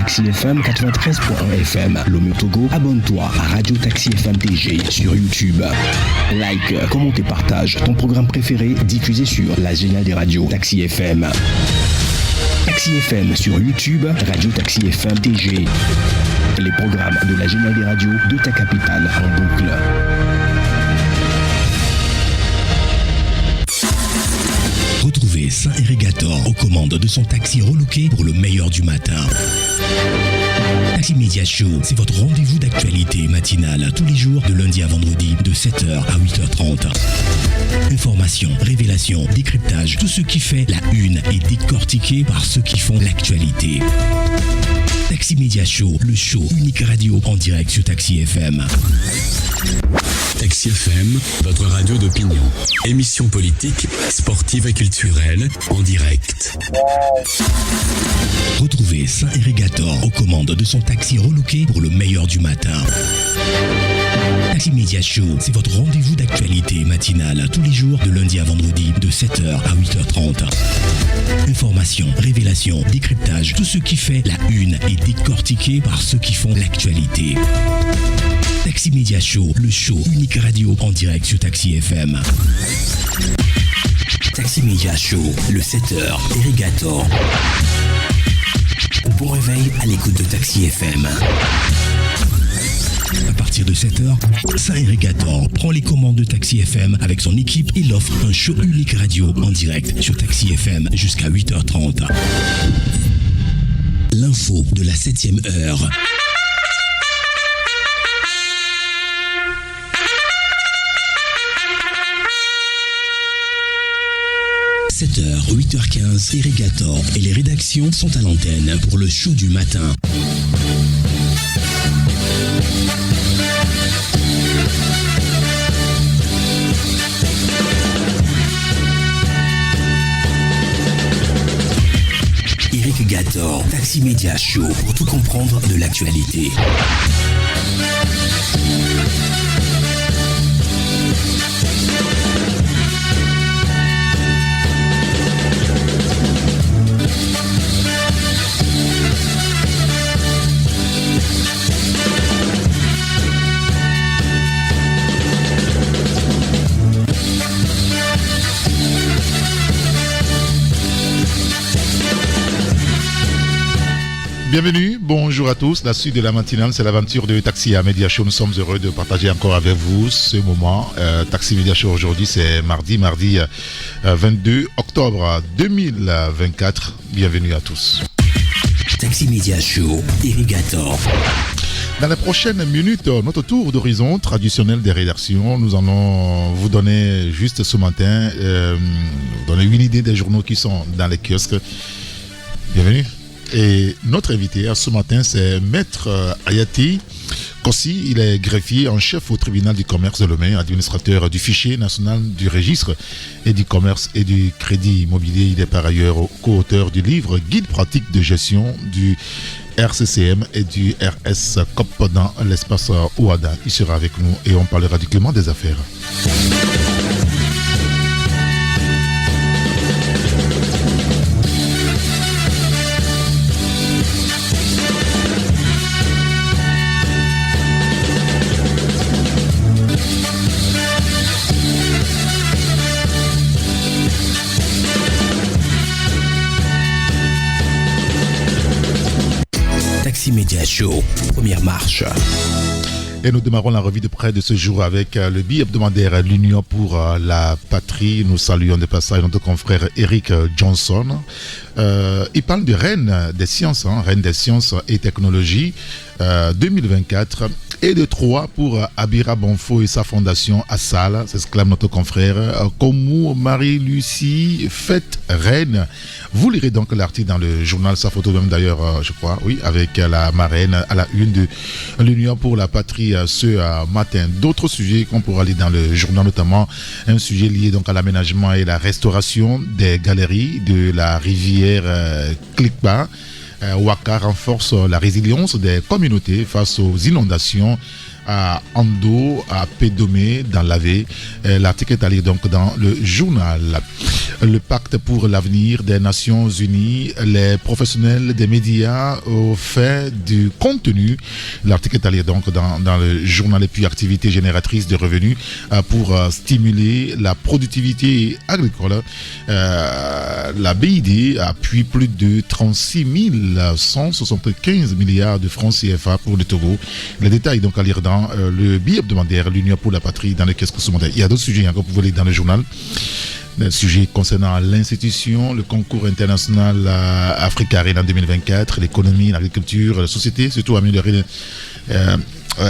Taxi FM 93.1 FM. Lomé Togo, abonne-toi à Radio Taxi FM TG sur YouTube. Like, commente et partage ton programme préféré diffusé sur la géniale des radios Taxi FM. Taxi FM sur YouTube, Radio Taxi FM TG. Les programmes de la géniale des radios de ta capitale en boucle. Retrouvez Saint-Irrigator aux commandes de son taxi relooké pour le meilleur du matin. Taxi Media Show, c'est votre rendez-vous d'actualité matinale tous les jours de lundi à vendredi de 7h à 8h30. Informations, révélations, décryptage, tout ce qui fait la une est décortiqué par ceux qui font l'actualité. Taxi Media Show, le show unique radio en direct sur Taxi FM. Taxi FM, votre radio d'opinion. Émission politique, sportive et culturelle en direct. Retrouvez Saint-Irrigator aux commandes de son taxi relooké pour le meilleur du matin. Taxi Media Show, c'est votre rendez-vous d'actualité matinale tous les jours de lundi à vendredi de 7h à 8h30. Informations, révélations, décryptage, tout ce qui fait la une est décortiqué par ceux qui font l'actualité. Taxi Media Show, le show unique radio en direct sur Taxi FM. Taxi Media Show, le 7h, Irrigator. Bon réveil à l'écoute de Taxi FM. À partir de 7h, Saint-Irrigator prend les commandes de Taxi FM avec son équipe et l'offre un show unique radio en direct sur Taxi FM jusqu'à 8h30. L'info de la 7e heure. – 7h, 8h15, Irrigator et les rédactions sont à l'antenne pour le show du matin. Irrigator, Taxi Media Show pour tout comprendre de l'actualité. Bienvenue, bonjour à tous. La suite de la matinale, c'est l'aventure de Taxi Media Show. Nous sommes heureux de partager encore avec vous ce moment. Taxi Media Show aujourd'hui, c'est mardi 22 octobre 2024. Bienvenue à tous. Taxi Media Show, Irrigator. Dans les prochaines minutes, notre tour d'horizon traditionnel des rédactions, nous allons vous donner juste ce matin, vous donner une idée des journaux qui sont dans les kiosques. Bienvenue. Et notre invité ce matin, c'est Maître Ayati Kossi. Il est greffier en chef au tribunal du commerce de Lomé, administrateur du fichier national du registre et du commerce et du crédit immobilier. Il est par ailleurs co-auteur du livre Guide pratique de gestion du RCCM et du RS-COP dans l'espace Ouada. Il sera avec nous et on parlera du clément des affaires. Taxi Media Show, première marche. Et nous démarrons la revue de près de ce jour avec le bi-hebdomadaire L'Union pour la Patrie. Nous saluons de passage notre confrère Eric Johnson. Il parle de Reine des Sciences, Reine des Sciences et Technologies 2024. Et de 3 pour Abira Bonfo et sa fondation Assal, s'exclame notre confrère. Komou Marie-Lucie, fête reine. Vous lirez donc l'article dans le journal, sa photo même d'ailleurs, je crois, oui, avec la marraine à la une de l'Union pour la Patrie ce matin. D'autres sujets qu'on pourra lire dans le journal, notamment un sujet lié donc à l'aménagement et la restauration des galeries de la rivière Klikba. Ouaka renforce la résilience des communautés face aux inondations à Ando, à Pédomé, dans l'AV. L'article est à lire donc dans le journal. Le pacte pour l'avenir des Nations Unies, les professionnels des médias au fait du contenu. L'article est à lire donc dans le journal. Et puis activité génératrice de revenus pour stimuler la productivité agricole. La BID appuie plus de 36 175 milliards de francs CFA pour le Togo. Les détails donc à lire dans le billet hebdomadaire l'Union pour la patrie dans le kiosque sous-montagne. Il y a d'autres sujets que vous voulez dans le journal. Le sujet concernant l'institution, le concours international Africa Arena en 2024, l'économie, l'agriculture, la société, surtout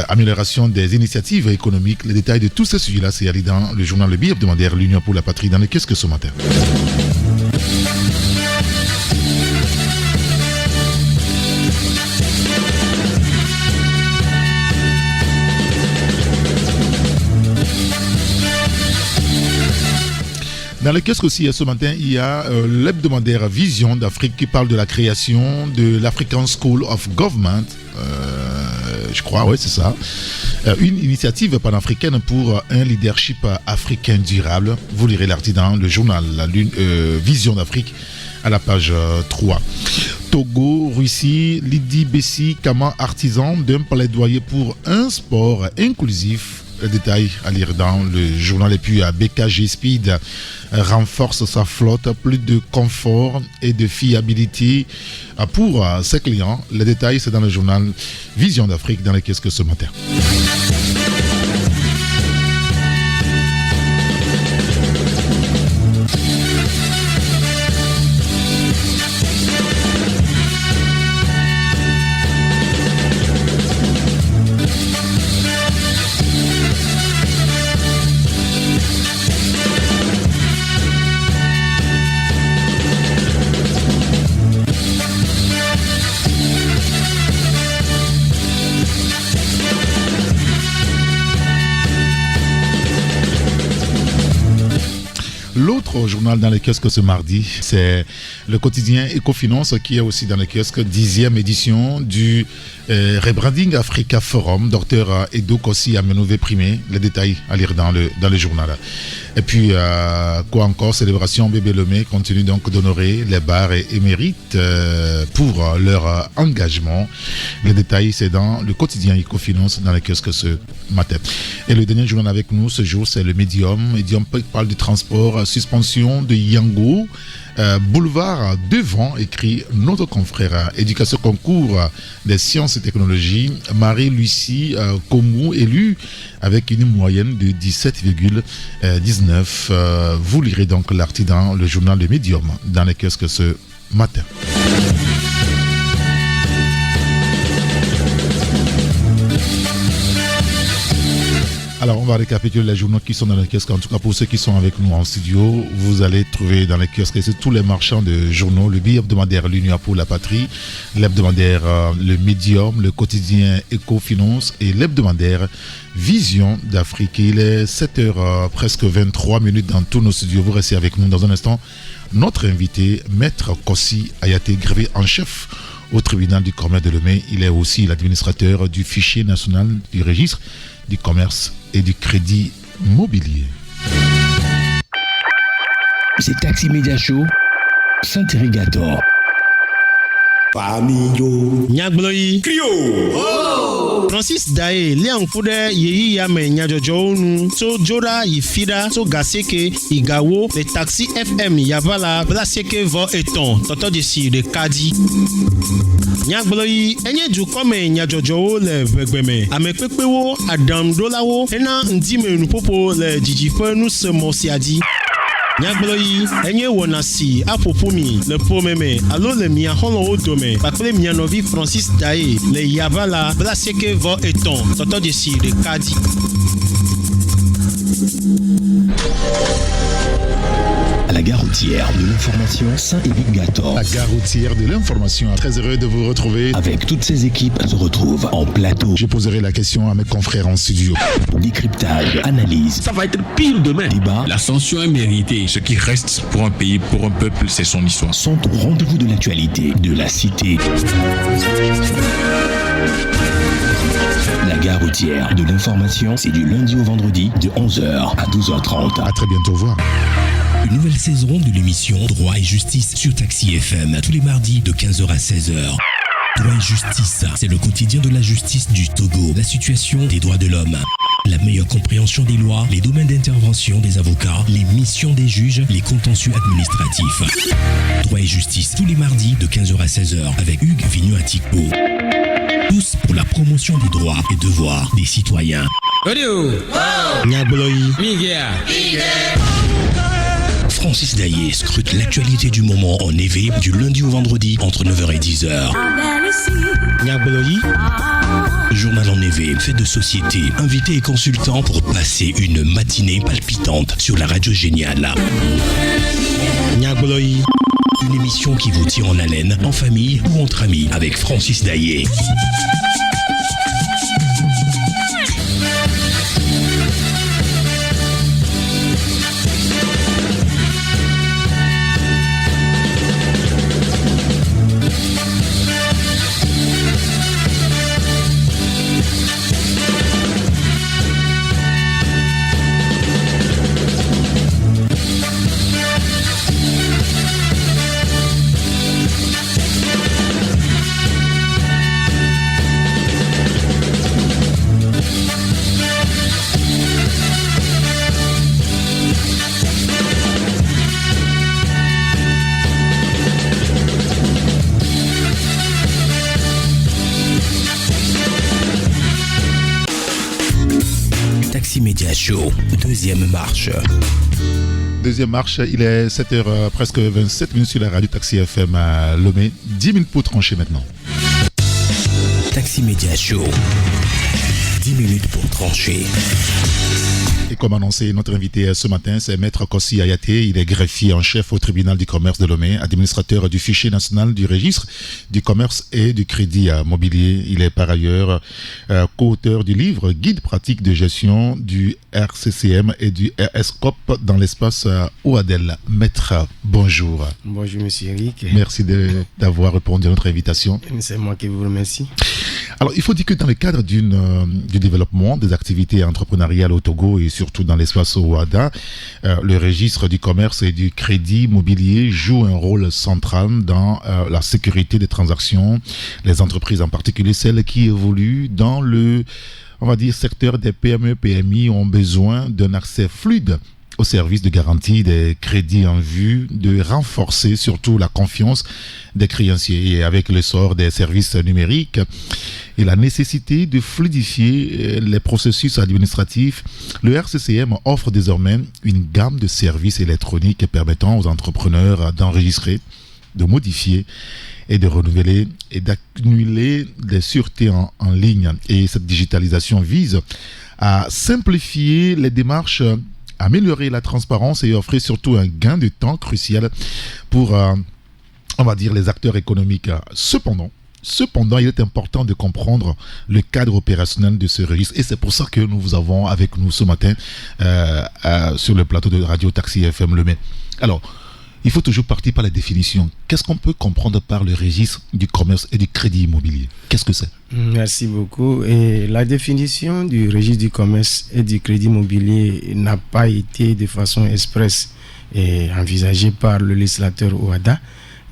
amélioration des initiatives économiques. Les détails de tous ces sujets-là, c'est à lire dans le journal Le Billet hebdomadaire l'Union pour la patrie dans le kiosque ce matin. Dans le kiosque aussi, ce matin, il y a l'hebdomadaire Vision d'Afrique qui parle de la création de l'African School of Government. Je crois, oui, c'est ça. Une initiative panafricaine pour un leadership africain durable. Vous lirez l'article dans le journal Vision d'Afrique à la page 3. Togo, Russie, Lydie Bessi, Kama, artisan d'un plaidoyer pour un sport inclusif. Le détail à lire dans le journal. Et puis BKG Speed renforce sa flotte, plus de confort et de fiabilité pour ses clients. Les détails c'est dans le journal Vision d'Afrique dans le kiosque ce matin. L'autre journal dans les kiosques ce mardi, c'est le quotidien Ecofinance qui est aussi dans les kiosques, 10e édition du Rebranding Africa Forum. Dr Edo Kossi Amenové primé. Les détails à lire dans le journal. Et puis, quoi encore, célébration Bébé Lemay continue donc d'honorer les bars et émérites pour leur engagement. Les détails, c'est dans le quotidien Ecofinance dans les kiosques ce matin. Et le dernier journal avec nous ce jour, c'est le Medium. Medium parle du transport, suspension de Yango. Boulevard devant, écrit notre confrère. Éducation concours des sciences et technologies. Marie-Lucie Komou, élue avec une moyenne de 17,19. Vous lirez donc l'article dans le journal Le Medium dans les kiosques ce matin. Alors, on va récapituler les journaux qui sont dans les kiosques. En tout cas, pour ceux qui sont avec nous en studio, vous allez trouver dans les kiosques tous les marchands de journaux, le billet hebdomadaire l'Union pour la patrie, l'hebdomadaire le Medium, le quotidien Ecofinance et l'hebdomadaire Vision d'Afrique. Il est 7h presque 23 minutes dans tous nos studios. Vous restez avec nous dans un instant. Notre invité, Maître Kossi Ayaté, greffier en chef au tribunal du commerce de Lemay. Il est aussi l'administrateur du fichier national du registre du commerce et du crédit mobilier. C'est Taxi Media Show, Saint-Irrigator. Nyagbloi Krio Francis Dae Liang Fude Yeyi Yame Nyajojo Nu So Jora Yifida So Gaseke Igawo Le Taxi FM Yavala Blaseke Vo Eton Toto Desi de Kadi Nyagbloi Enye du Kome Nyajojo Le Vegbeme Amekpepewo Adam Dolawo Ena Ndime Nupopo Le Jijife Nu Se Mosiadi Nyagbloi enye wonasi apopumi le pomeme alo le mia hono odome pakle mia novi Francis Dae le yavala blaseke vo eton toto de si de Kadi. À la gare routière de l'information Saint-Irrigator. La gare routière de l'information. Très heureux de vous retrouver. Avec toutes ces équipes se retrouvent en plateau. Je poserai la question à mes confrères en studio. Décryptage, analyse. Ça va être pire demain. Débat. L'ascension est méritée. Ce qui reste pour un pays, pour un peuple, c'est son histoire. Sont au rendez-vous de l'actualité de la cité. La gare gare routière. De l'information, c'est du lundi au vendredi de 11h à 12h30. À très bientôt, au revoir. Une nouvelle saison de l'émission Droit et Justice sur Taxi FM, tous les mardis de 15h à 16h. Droit et Justice, c'est le quotidien de la justice du Togo, la situation des droits de l'homme, la meilleure compréhension des lois, les domaines d'intervention des avocats, les missions des juges, les contentieux administratifs. Droit et Justice, tous les mardis de 15h à 16h avec Hugues Vigneault-Atikpo. Tous pour la promotion des droits et devoirs des citoyens. Francis Daillé scrute l'actualité du moment en EV du lundi au vendredi entre 9h et 10h. Journal en EV, fait de société, invités et consultants pour passer une matinée palpitante sur la radio géniale. Une émission qui vous tire en haleine, en famille ou entre amis avec Francis Daillé. Taxi Média Show, deuxième marche. Deuxième marche, il est 7h presque 27 minutes sur la radio Taxi FM à Lomé. 10 minutes pour trancher maintenant. Taxi Média Show, 10 minutes pour trancher. Et comme annoncé, notre invité ce matin, c'est Maître Kossi Ayaté. Il est greffier en chef au tribunal du commerce de Lomé, administrateur du fichier national du registre du commerce et du crédit mobilier. Il est par ailleurs co-auteur du livre Guide pratique de gestion du RCCM et du RSCOP dans l'espace Ouadel. Maître, bonjour. Bonjour, monsieur Eric. Merci d'avoir répondu à notre invitation. C'est moi qui vous remercie. Alors, il faut dire que dans le cadre du développement des activités entrepreneuriales au Togo et surtout dans l'espace Ouada, le registre du commerce et du crédit mobilier joue un rôle central dans la sécurité des transactions. Les entreprises, en particulier celles qui évoluent dans le, on va dire, secteur des PME-PMI, ont besoin d'un accès fluide au service de garantie des crédits en vue de renforcer surtout la confiance des créanciers. Et avec l'essor des services numériques et la nécessité de fluidifier les processus administratifs, le RCCM offre désormais une gamme de services électroniques permettant aux entrepreneurs d'enregistrer, de modifier et de renouveler et d'accumuler des sûretés en ligne. Et cette digitalisation vise à simplifier les démarches, améliorer la transparence et offrir surtout un gain de temps crucial pour, on va dire, les acteurs économiques. Cependant, il est important de comprendre le cadre opérationnel de ce registre et c'est pour ça que nous vous avons avec nous ce matin sur le plateau de Radio Taxi FM Lomé. Alors, il faut toujours partir par la définition. Qu'est-ce qu'on peut comprendre par le registre du commerce et du crédit immobilier? Qu'est-ce que c'est? Merci beaucoup. Et la définition du registre du commerce et du crédit immobilier n'a pas été de façon expresse envisagée par le législateur Ouada.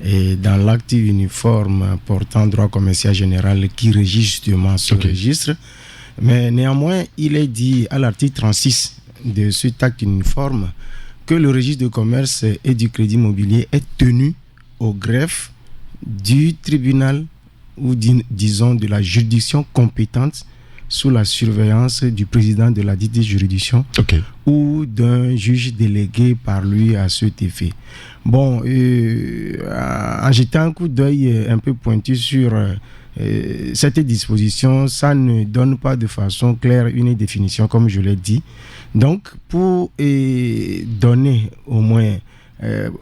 Et dans l'acte uniforme portant droit commercial général qui régit justement ce registre. Mais néanmoins, il est dit à l'article 36 de cet acte uniforme que le registre de commerce et du crédit immobilier est tenu au greffe du tribunal ou disons de la juridiction compétente sous la surveillance du président de la dite juridiction ou d'un juge délégué par lui à cet effet. Bon, en jetant un coup d'œil un peu pointu sur cette disposition, ça ne donne pas de façon claire une définition, comme je l'ai dit. Donc, pour donner au moins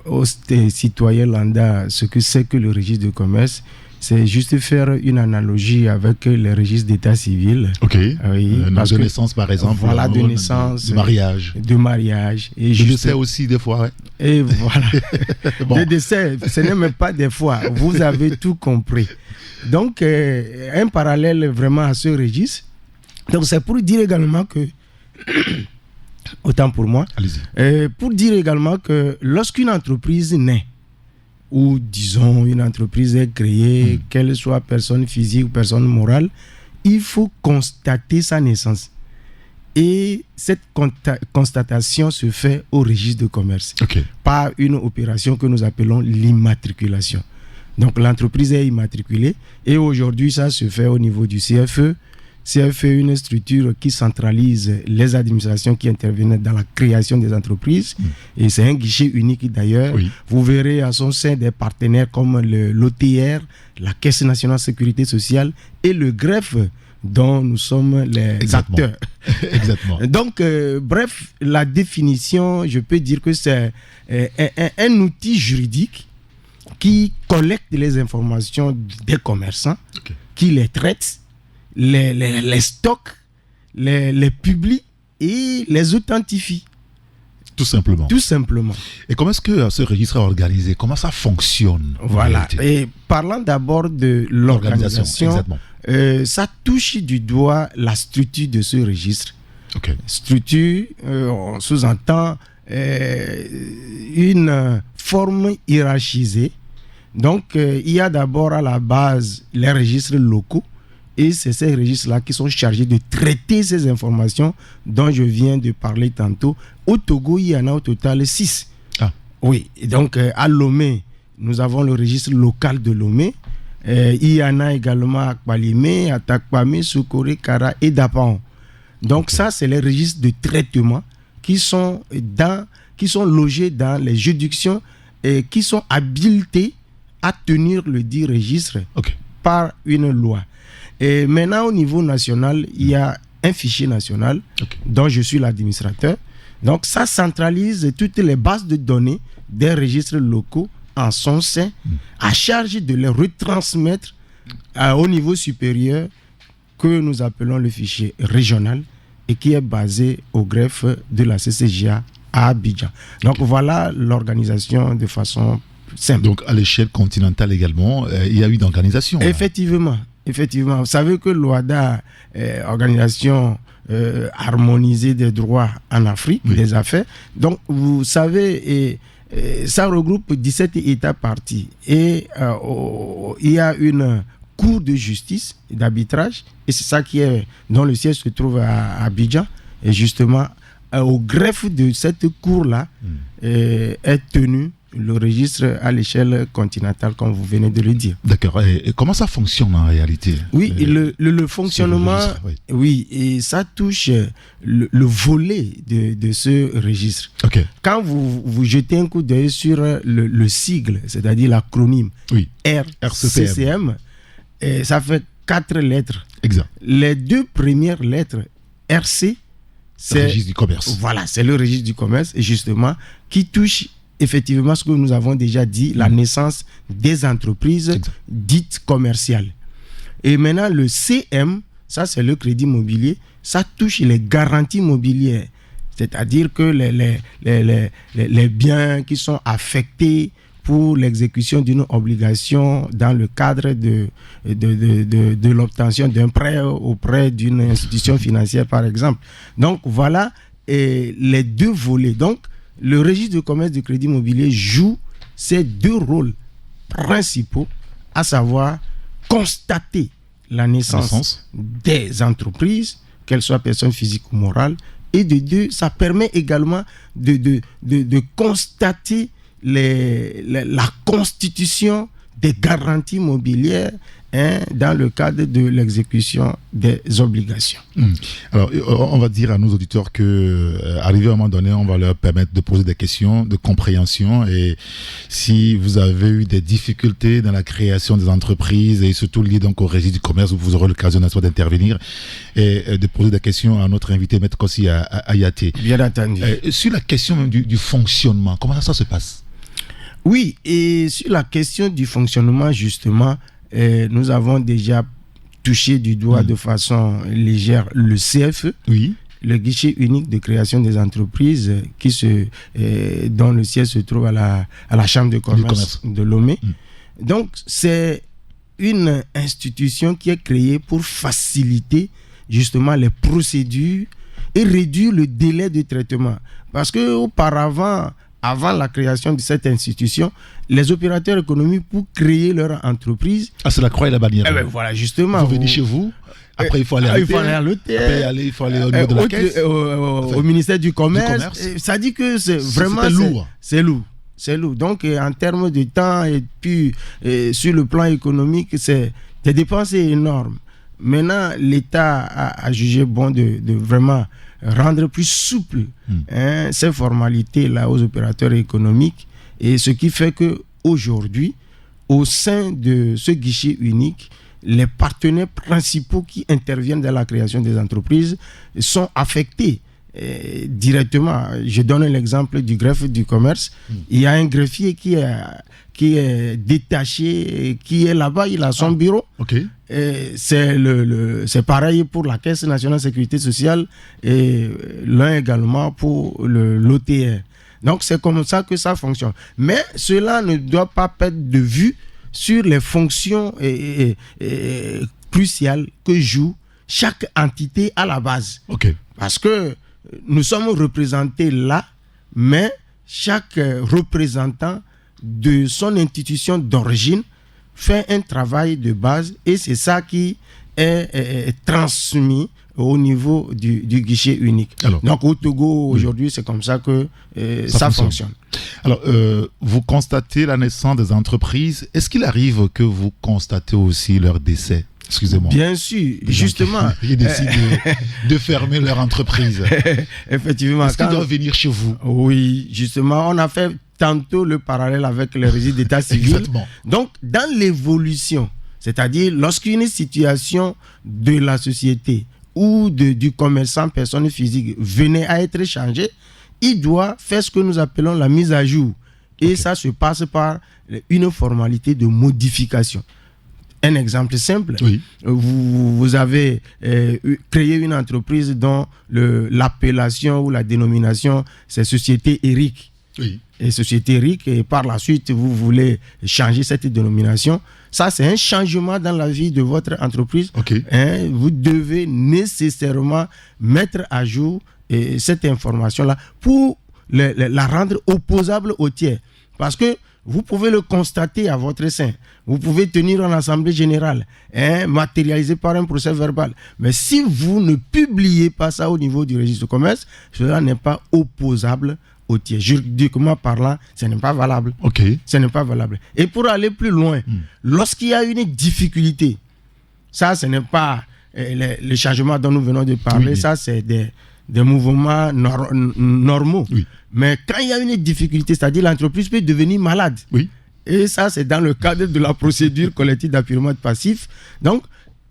aux citoyens lambda ce que c'est que le registre de commerce, c'est juste faire une analogie avec les registres d'état civil. Oui, de naissance, par exemple. Voilà, de naissance. De mariage. De mariage. Et de décès aussi, des fois. Ouais. Et voilà. Bon. De décès, ce n'est même pas des fois. Vous avez tout compris. Donc, un parallèle vraiment à ce registre, Donc c'est pour dire également que, autant pour moi, pour dire également que lorsqu'une entreprise naît, ou disons une entreprise est créée, qu'elle soit personne physique ou personne morale, il faut constater sa naissance. Et cette constatation se fait au registre de commerce par une opération que nous appelons l'immatriculation. Donc l'entreprise est immatriculée et aujourd'hui ça se fait au niveau du CFE. CFE est une structure qui centralise les administrations qui interviennent dans la création des entreprises et c'est un guichet unique d'ailleurs. Vous verrez à son sein des partenaires comme l'OTR, la Caisse nationale de sécurité sociale et le greffe dont nous sommes les acteurs. Exactement. Donc, bref, la définition, je peux dire que c'est un outil juridique qui collecte les informations des commerçants, qui les traite, les stocke, les publie et les authentifie. Tout simplement. Tout simplement. Et comment est-ce que ce registre est organisé? Comment ça fonctionne? Voilà. Et parlant d'abord de l'organisation, ça touche du doigt la structure de ce registre. Structure, on sous-entend une forme hiérarchisée. Donc, il y a d'abord à la base les registres locaux. Et c'est ces registres-là qui sont chargés de traiter ces informations dont je viens de parler tantôt. Au Togo, il y en a au total 6. Oui, et donc à Lomé, nous avons le registre local de Lomé. Il y en a également à Kpalimé, à Takpamé, Soukore, Kara et Dapaon. Donc ça, c'est les registres de traitement qui sont logés dans les juridictions et qui sont habilités à tenir le dit registre par une loi. Et maintenant, au niveau national, il y a un fichier national dont je suis l'administrateur. Donc, ça centralise toutes les bases de données des registres locaux en son sein, à charge de les retransmettre au niveau supérieur que nous appelons le fichier régional et qui est basé au greffe de la CCJA à Abidjan. Donc, voilà l'organisation de façon simple. Donc, à l'échelle continentale également, il y a eu d'organisation. Effectivement. Effectivement, vous savez que l'OADA, organisation harmonisée des droits en Afrique, des affaires, donc vous savez, ça regroupe 17 États partis et il y a une cour de justice et d'arbitrage et c'est ça dont le siège se trouve à Abidjan et justement au greffe de cette cour-là est tenu le registre à l'échelle continentale, comme vous venez de le dire. D'accord. Et comment ça fonctionne en réalité? Oui, le fonctionnement, et ça touche le volet de ce registre. Quand vous jetez un coup d'œil sur le sigle, c'est-à-dire l'acronyme RCCM, ça fait 4 lettres. Exact. Les 2 premières lettres, RC, c'est le registre du commerce. Voilà, c'est le registre du commerce, et justement, qui touche effectivement ce que nous avons déjà dit, la naissance des entreprises dites commerciales. Et maintenant, le CM, ça c'est le crédit immobilier, ça touche les garanties immobilières. C'est-à-dire que les biens qui sont affectés pour l'exécution d'une obligation dans le cadre de l'obtention d'un prêt auprès d'une institution financière, par exemple. Donc, voilà les 2 volets. Donc, le registre de commerce de crédit immobilier joue ces 2 rôles principaux, à savoir constater la naissance des entreprises, qu'elles soient personnes physiques ou morales, et de 2, ça permet également de constater la constitution des garanties immobilières dans le cadre de l'exécution des obligations. Alors, on va dire à nos auditeurs que, arrivé à un moment donné, on va leur permettre de poser des questions de compréhension. Et si vous avez eu des difficultés dans la création des entreprises et surtout liées donc au registre du commerce, vous aurez l'occasion d'intervenir et de poser des questions à notre invité, Maître Kossi Ayaté. Bien entendu. Sur la question même du fonctionnement, comment ça se passe? Oui, et sur la question du fonctionnement, justement, nous avons déjà touché du doigt de façon légère le CFE, le guichet unique de création des entreprises dont le siège se trouve à la Chambre de commerce de Lomé. Donc, c'est une institution qui est créée pour faciliter justement les procédures et réduire le délai de traitement. Parce qu'auparavant, avant la création de cette institution, les opérateurs économiques, pour créer leur entreprise... Ah, c'est la croix et la bannière. Voilà, justement. Vous venez chez vous, après il faut aller à l'hôtel. Après il faut aller au niveau de la caisse. Au ministère du Commerce. Ça dit que c'est vraiment... C'est lourd. C'est lourd. Donc, en termes de temps et puis sur le plan économique, des dépenses énormes. Maintenant, l'État a jugé bon de vraiment rendre plus souple ces formalités-là aux opérateurs économiques. Et ce qui fait qu'aujourd'hui, au sein de ce guichet unique, les partenaires principaux qui interviennent dans la création des entreprises sont affectés directement. Je donne l'exemple du greffe du commerce. Il y a un greffier qui est détaché, qui est là-bas, il a son bureau. Okay. C'est pareil pour la Caisse nationale de sécurité sociale et l'un également pour l'OTR. Donc c'est comme ça que ça fonctionne. Mais cela ne doit pas perdre de vue sur les fonctions cruciales que joue chaque entité à la base. Okay. Parce que nous sommes représentés là, mais chaque représentant de son institution d'origine fait un travail de base et c'est ça qui est transmis au niveau du guichet unique. Alors, donc au Togo, aujourd'hui, c'est comme ça que ça fonctionne. Alors, vous constatez la naissance des entreprises. Est-ce qu'il arrive que vous constatez aussi leur décès ? Excusez-moi. Bien sûr, justement. Ils décident de fermer leur entreprise. Effectivement. Est-ce qu'ils doivent venir chez vous ? Oui, justement. On a fait tantôt le parallèle avec les registres d'état civil. Exactement. Donc, dans l'évolution, c'est-à-dire lorsqu'une situation de la société ou du commerçant personne physique venait à être changée, il doit faire ce que nous appelons la mise à jour. Et ça se passe par une formalité de modification. Un exemple simple, oui. Vous avez créé une entreprise dont l'appellation ou la dénomination, c'est Société Eric. Oui. Et Société Eric, et par la suite, vous voulez changer cette dénomination. Ça, c'est un changement dans la vie de votre entreprise. Okay. Vous devez nécessairement mettre à jour cette information-là pour la rendre opposable au tiers. Parce que vous pouvez le constater à votre sein. Vous pouvez tenir une assemblée générale, matérialisé par un procès verbal. Mais si vous ne publiez pas ça au niveau du registre de commerce, cela n'est pas opposable au tiers. Juridiquement parlant, ce n'est pas valable. Okay. Ce n'est pas valable. Et pour aller plus loin, lorsqu'il y a une difficulté, ça, ce n'est pas le changement dont nous venons de parler, oui. Ça, c'est des mouvements normaux. Oui. Mais quand il y a une difficulté, c'est-à-dire l'entreprise peut devenir malade. Oui. Et ça, c'est dans le cadre de la procédure collective d'apurement de passif. Donc,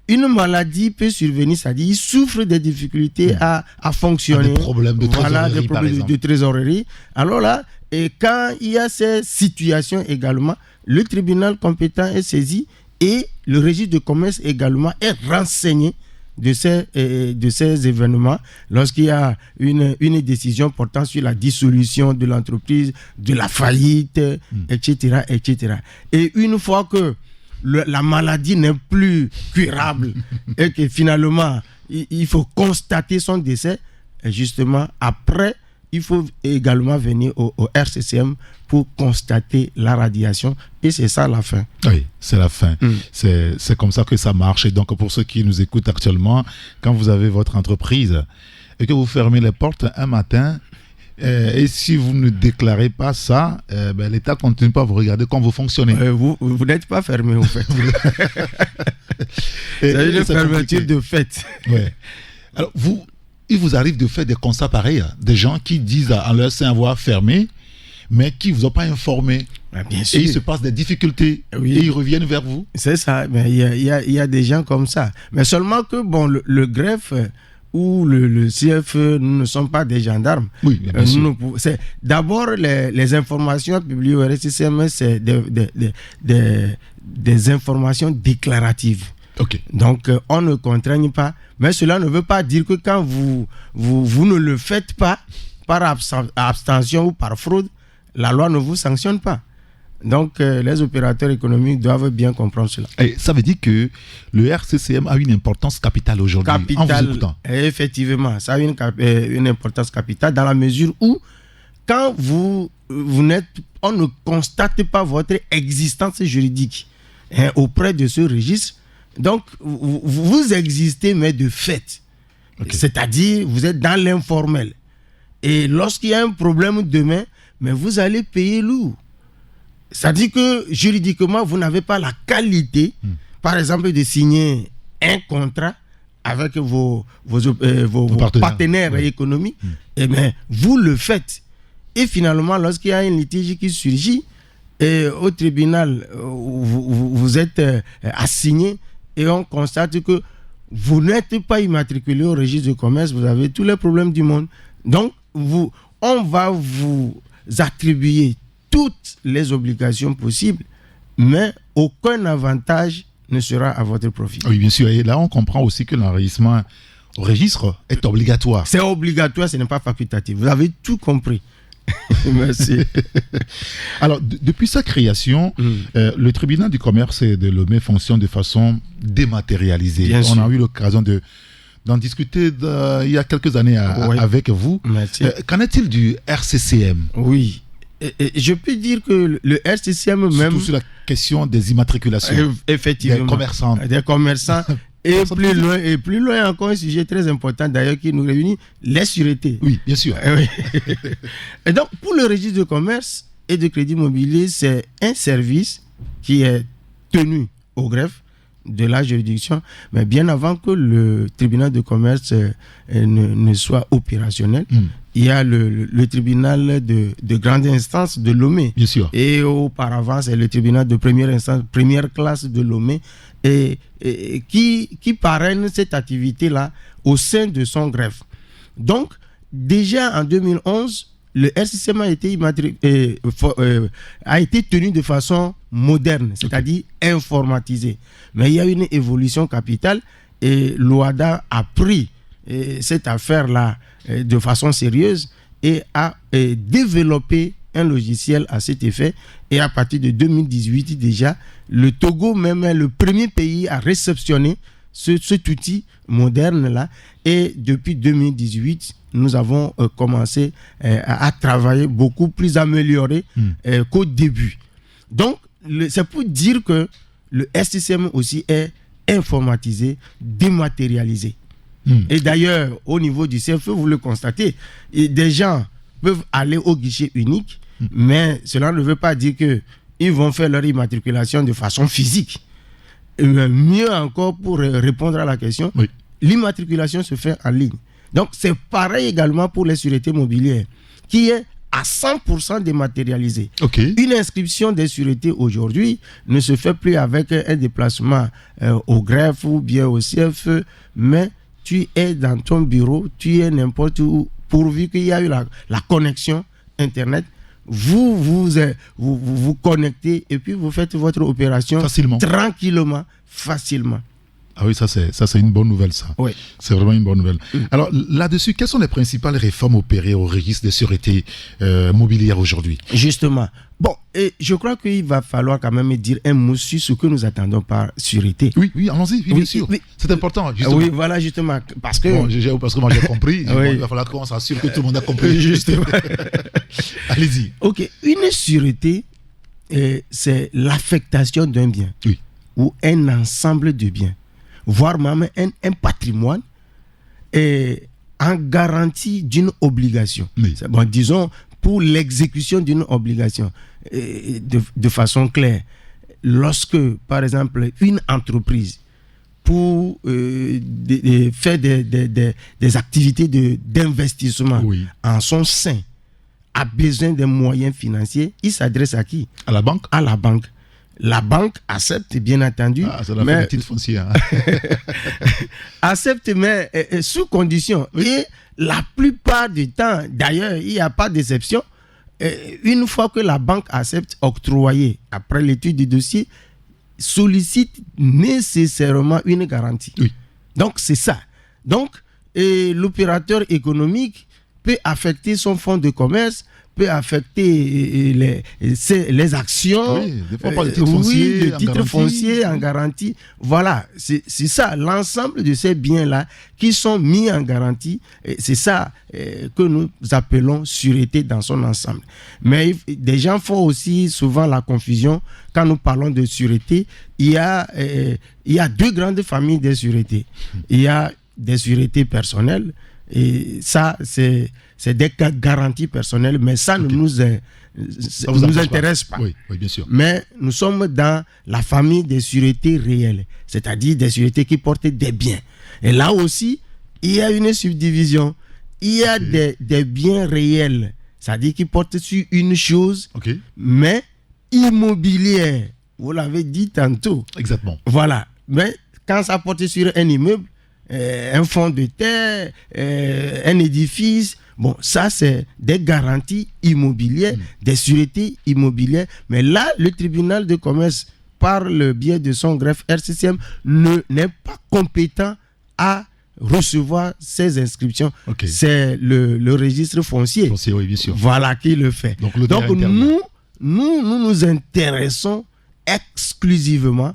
une maladie peut survenir, c'est-à-dire il souffre des difficultés à fonctionner. Des problèmes de trésorerie, des problèmes de trésorerie. Alors là, et quand il y a ces situations également, le tribunal compétent est saisi et le registre de commerce également est renseigné de ces événements lorsqu'il y a une décision portant sur la dissolution de l'entreprise, de la faillite, etc., etc. Et une fois que la maladie n'est plus curable et que finalement il faut constater son décès, et justement après il faut également venir au RCCM pour constater la radiation et c'est ça la fin. Oui, c'est la fin. C'est comme ça que ça marche. Et donc pour ceux qui nous écoutent actuellement, quand vous avez votre entreprise et que vous fermez les portes un matin, et si vous ne déclarez pas ça, l'État continue pas à vous regarder comme vous fonctionnez. Vous n'êtes pas fermé en fait. C'est une fermeture de fait. Ouais. Alors il vous arrive de faire des constats pareils, des gens qui disent en leur sein avoir fermé, mais qui ne vous ont pas informé. Bien sûr. Et il se passe des difficultés, oui. Et ils reviennent vers vous. C'est ça, il y a des gens comme ça. Mais seulement que le greffe ou le CFE, nous ne sommes pas des gendarmes. Oui, bien sûr. D'abord, les informations publiées au RCCM, c'est des informations déclaratives. Okay. Donc, on ne contraigne pas. Mais cela ne veut pas dire que quand vous ne le faites pas, par abstention ou par fraude, la loi ne vous sanctionne pas. Donc, les opérateurs économiques doivent bien comprendre cela. Et ça veut dire que le RCCM a une importance capitale aujourd'hui, en vous écoutant. Effectivement, ça a une importance capitale dans la mesure où, quand vous n'êtes, on ne constate pas votre existence juridique auprès de ce registre. Donc, vous existez, mais de fait. Okay. C'est-à-dire, vous êtes dans l'informel. Et lorsqu'il y a un problème demain, mais vous allez payer lourd. C'est-à-dire que juridiquement, vous n'avez pas la qualité, par exemple, de signer un contrat avec vos partenaires économiques. Eh bien, vous le faites. Et finalement, lorsqu'il y a un litige qui surgit, au tribunal, vous êtes assigné et on constate que vous n'êtes pas immatriculé au registre de commerce, vous avez tous les problèmes du monde. Donc, on va vous attribuer toutes les obligations possibles, mais aucun avantage ne sera à votre profit. Oui, bien sûr. Et là, on comprend aussi que l'enregistrement au registre est obligatoire. C'est obligatoire, ce n'est pas facultatif. Vous avez tout compris. Merci. Alors, depuis sa création, le tribunal du commerce de Lomé fonctionne de façon dématérialisée. Bien sûr. A eu l'occasion d'en discuter il y a quelques années avec vous. Qu'en est-il du RCCM? Oui. Et je peux dire que le RCCM même... Surtout sur la question des immatriculations. Effectivement. Des commerçants. Et plus loin encore, un sujet très important d'ailleurs qui nous réunit, les sûretés. Oui, bien sûr. Et donc, pour le registre de commerce et de crédit immobilier, c'est un service qui est tenu au greffe de la juridiction, mais bien avant que le tribunal de commerce ne soit opérationnel, il y a le tribunal de grande instance de Lomé. Bien sûr. Et auparavant, c'est le tribunal de première instance, première classe de Lomé, et qui parraine cette activité-là au sein de son greffe. Donc, déjà en 2011, le RCCM a été tenu de façon moderne, c'est-à-dire informatisé. Mais il y a une évolution capitale et l'OADA a pris cette affaire-là de façon sérieuse et a développé un logiciel à cet effet. Et à partir de 2018 déjà, le Togo même est le premier pays à réceptionner cet outil moderne-là. Et depuis 2018, nous avons commencé à travailler beaucoup plus amélioré qu'au début. Donc, c'est pour dire que le RCCM aussi est informatisé, dématérialisé. Et d'ailleurs, au niveau du CFE, vous le constatez, des gens peuvent aller au guichet unique, mais cela ne veut pas dire qu'ils vont faire leur immatriculation de façon physique. Et mieux encore, pour répondre à la question, l'immatriculation se fait en ligne. Donc, c'est pareil également pour les sûretés mobilières, qui est à 100% dématérialisé. Une inscription des sûretés aujourd'hui ne se fait plus avec un déplacement au greffe ou bien au CFE, mais tu es dans ton bureau, tu es n'importe où, pourvu qu'il y a eu la connexion Internet, vous connectez et puis vous faites votre opération facilement, tranquillement, facilement. Ah oui, ça c'est une bonne nouvelle, ça. Oui. C'est vraiment une bonne nouvelle. Alors là-dessus, quelles sont les principales réformes opérées au registre des sûretés mobilières aujourd'hui? Justement. Bon, et je crois qu'il va falloir quand même dire un mot sur ce que nous attendons par sûreté. Oui, allons-y, bien sûr. Oui. C'est important, justement. Oui, voilà, justement. Parce que moi j'ai compris. Il va falloir qu'on s'assure que tout le monde a compris. Justement. Allez-y. Ok, une sûreté, c'est l'affectation d'un bien ou un ensemble de biens, voire même un patrimoine en garantie d'une obligation. Bon, disons, pour l'exécution d'une obligation, de façon claire, lorsque, par exemple, une entreprise, pour faire des activités d'investissement en son sein, a besoin de moyens financiers, il s'adresse à qui? À la banque. À la banque. La banque accepte, bien entendu. C'est la petite foncière. Accepte, mais sous condition. Et la plupart du temps, d'ailleurs, il n'y a pas d'exception. Une fois que la banque accepte octroyer, après l'étude du dossier, sollicite nécessairement une garantie. Donc, c'est ça. Donc, l'opérateur économique peut affecter son fonds de commerce, peut affecter les actions, des fois, pas le titre foncier en garantie. Voilà, c'est ça, l'ensemble de ces biens-là qui sont mis en garantie, c'est ça que nous appelons sûreté dans son ensemble. Mais des gens font aussi souvent la confusion quand nous parlons de sûreté. Il y a 2 grandes familles de sûreté. Il y a des sûretés personnelles, et ça, c'est des garanties personnelles, mais ça ne nous intéresse pas. Oui, bien sûr. Mais nous sommes dans la famille des sûretés réelles, c'est-à-dire des sûretés qui portent des biens. Et là aussi, il y a une subdivision. Il y a des biens réels, c'est-à-dire qui portent sur une chose, mais immobilière. Vous l'avez dit tantôt. Exactement. Voilà. Mais quand ça porte sur un immeuble, un fonds de terre, un édifice, bon, ça c'est des garanties immobilières, des sûretés immobilières. Mais là, le tribunal de commerce, par le biais de son greffe RCCM, n'est pas compétent à recevoir ces inscriptions. C'est le registre foncier. Oui, bien sûr. Voilà qui le fait. Donc nous intéressons exclusivement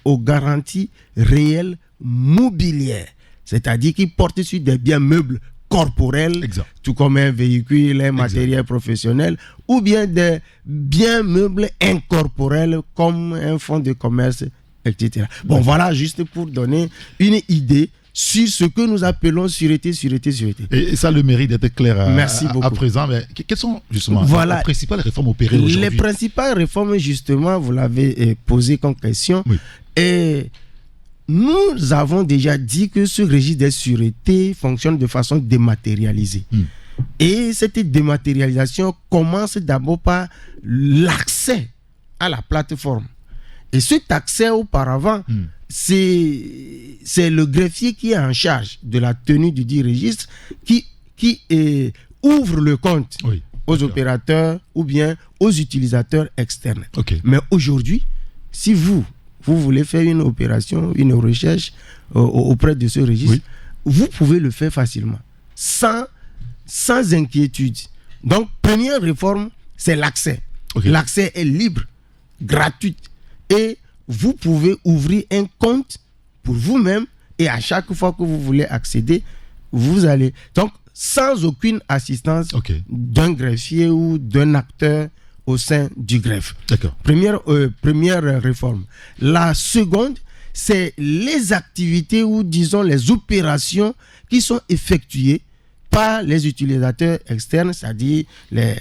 aux garanties réelles mobilières, c'est-à-dire qui portent sur des biens meubles corporels, tout comme un véhicule, un matériel professionnel, ou bien des biens meubles incorporels comme un fonds de commerce, etc. Bon, voilà, juste pour donner une idée sur ce que nous appelons sûreté. Et ça a le mérite d'être clair à présent. Mais quelles sont justement les principales réformes opérées aujourd'hui? Les principales réformes, justement, vous l'avez posé comme question. Et nous avons déjà dit que ce registre des sûretés fonctionne de façon dématérialisée. Et cette dématérialisation commence d'abord par l'accès à la plateforme. Et cet accès auparavant, c'est le greffier qui est en charge de la tenue du dit registre qui ouvre le compte aux opérateurs ou bien aux utilisateurs externes. Mais aujourd'hui, si vous voulez faire une opération, une recherche auprès de ce registre, vous pouvez le faire facilement, sans inquiétude. Donc, première réforme, c'est l'accès. L'accès est libre, gratuit. Et vous pouvez ouvrir un compte pour vous-même et à chaque fois que vous voulez accéder, vous allez... Donc, sans aucune assistance d'un greffier ou d'un acteur au sein du greffe. Première réforme. La seconde, c'est les activités ou disons les opérations qui sont effectuées par les utilisateurs externes, c'est-à-dire les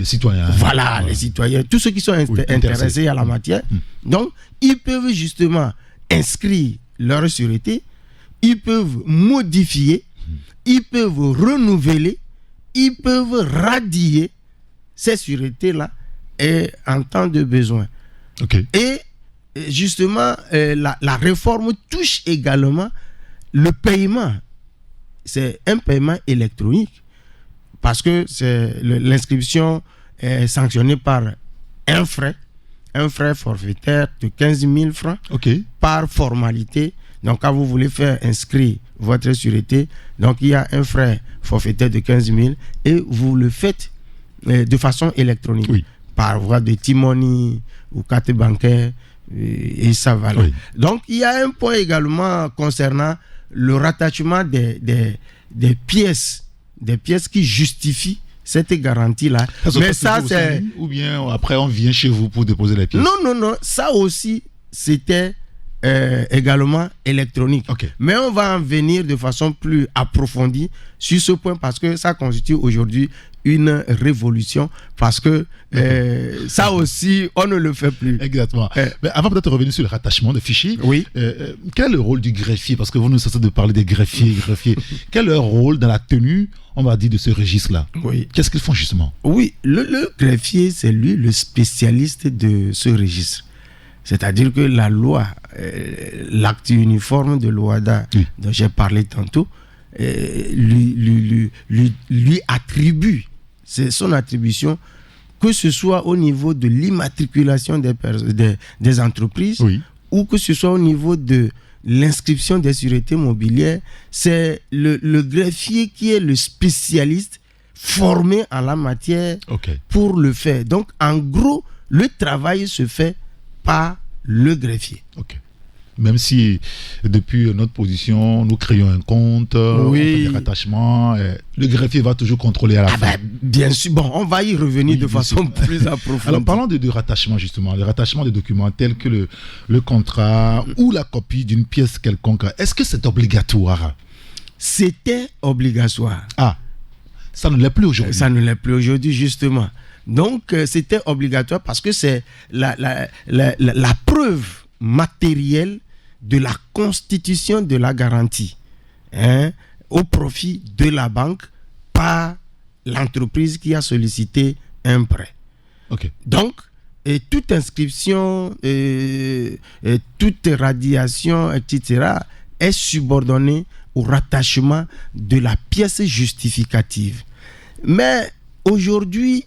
citoyens. Voilà, les citoyens, tous ceux qui sont intéressés à la matière. Donc, ils peuvent justement inscrire leur sûreté, ils peuvent modifier, ils peuvent renouveler, ils peuvent radier ces sûretés-là en temps de besoin. Et justement, la réforme touche également le paiement. C'est un paiement électronique parce que l'inscription est sanctionnée par un frais forfaitaire de 15 000 francs par formalité. Donc, quand vous voulez faire inscrire votre sûreté, donc il y a un frais forfaitaire de 15 000 et vous le faites de façon électronique par voie de T-Money ou carte bancaire et ça va. Donc, il y a un point également concernant le rattachement des pièces qui justifient cette garantie-là. Mais ça, c'est... Ou bien après, on vient chez vous pour déposer les pièces? Non. Ça aussi, c'était également électronique. Mais on va en venir de façon plus approfondie sur ce point parce que ça constitue aujourd'hui une révolution parce que ça aussi, on ne le fait plus. Exactement. Mais avant peut-être de revenir sur le rattachement de fichiers, quel est le rôle du greffier? Parce que vous nous cessez de parler des greffiers. Quel est leur rôle dans la tenue, on va dire, de ce registre-là? Qu'est-ce qu'ils font justement? Le greffier, c'est lui le spécialiste de ce registre. C'est-à-dire que la loi, l'acte uniforme de l'OHADA dont j'ai parlé tantôt, lui attribue, c'est son attribution, que ce soit au niveau de l'immatriculation des entreprises ou que ce soit au niveau de l'inscription des sûretés mobilières, c'est le greffier qui est le spécialiste formé en la matière pour le faire. Donc, en gros, le travail se fait par le greffier. Même si, depuis notre position, nous créons un compte, on fait des rattachements, le greffier va toujours contrôler à la fin. Bien sûr, bon, on va y revenir de façon plus approfondie. Alors, parlons de rattachement, justement, le rattachement des documents tels que le contrat ou la copie d'une pièce quelconque. Est-ce que c'est obligatoire? C'était obligatoire. Ça ne l'est plus aujourd'hui. Ça ne l'est plus aujourd'hui, justement. Donc, c'était obligatoire parce que c'est la preuve matérielle de la constitution de la garantie au profit de la banque par l'entreprise qui a sollicité un prêt. Donc, toute inscription, toute radiation, etc., est subordonnée au rattachement de la pièce justificative. Mais aujourd'hui,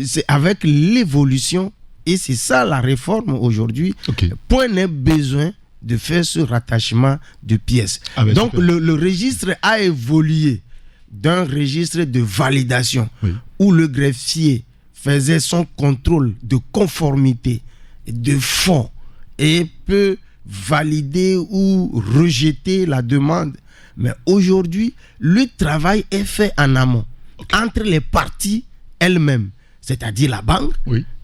c'est avec l'évolution, et c'est ça la réforme aujourd'hui, point n'est besoin de faire ce rattachement de pièces. Donc le registre a évolué d'un registre de validation où le greffier faisait son contrôle de conformité, de fond, et peut valider ou rejeter la demande. Mais aujourd'hui, le travail est fait en amont, entre les parties elles-mêmes, c'est-à-dire la banque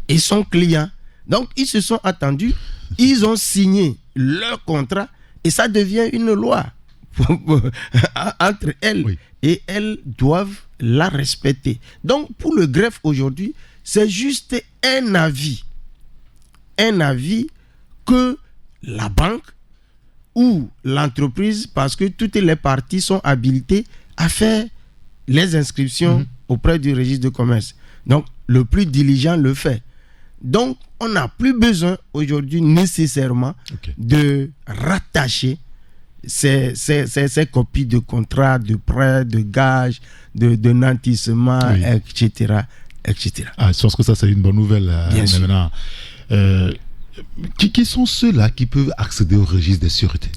et son client. Donc, ils se sont attendus, ils ont signé leur contrat et ça devient une loi entre elles et elles doivent la respecter. Donc, pour le greffe aujourd'hui, c'est juste un avis que la banque ou l'entreprise, parce que toutes les parties sont habilitées à faire les inscriptions auprès du registre de commerce. Donc, le plus diligent le fait. Donc, on n'a plus besoin aujourd'hui nécessairement de rattacher ces copies de contrats, de prêts, de gages, de nantissement, etc. Je pense que ça, c'est une bonne nouvelle. Bien sûr. Maintenant, qui sont ceux-là qui peuvent accéder au registre des sûretés?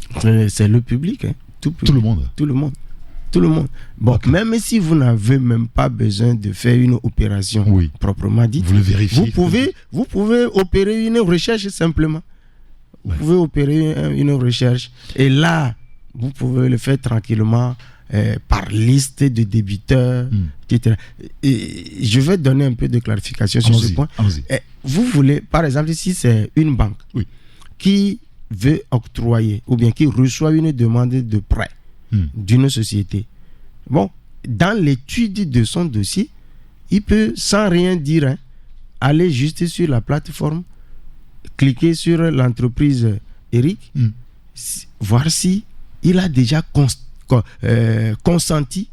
C'est le public, tout le monde. Tout le monde. Bon, même si vous n'avez même pas besoin de faire une opération proprement dite, vous le vérifiez. Vous pouvez opérer une recherche simplement. Vous pouvez opérer une recherche et là, vous pouvez le faire tranquillement par liste de débiteurs, etc. Et je vais donner un peu de clarification sur ce point. Vous voulez, par exemple, si c'est une banque qui veut octroyer ou bien qui reçoit une demande de prêt d'une société, bon, dans l'étude de son dossier, il peut sans rien dire aller juste sur la plateforme, cliquer sur l'entreprise Eric, voir si il a déjà consenti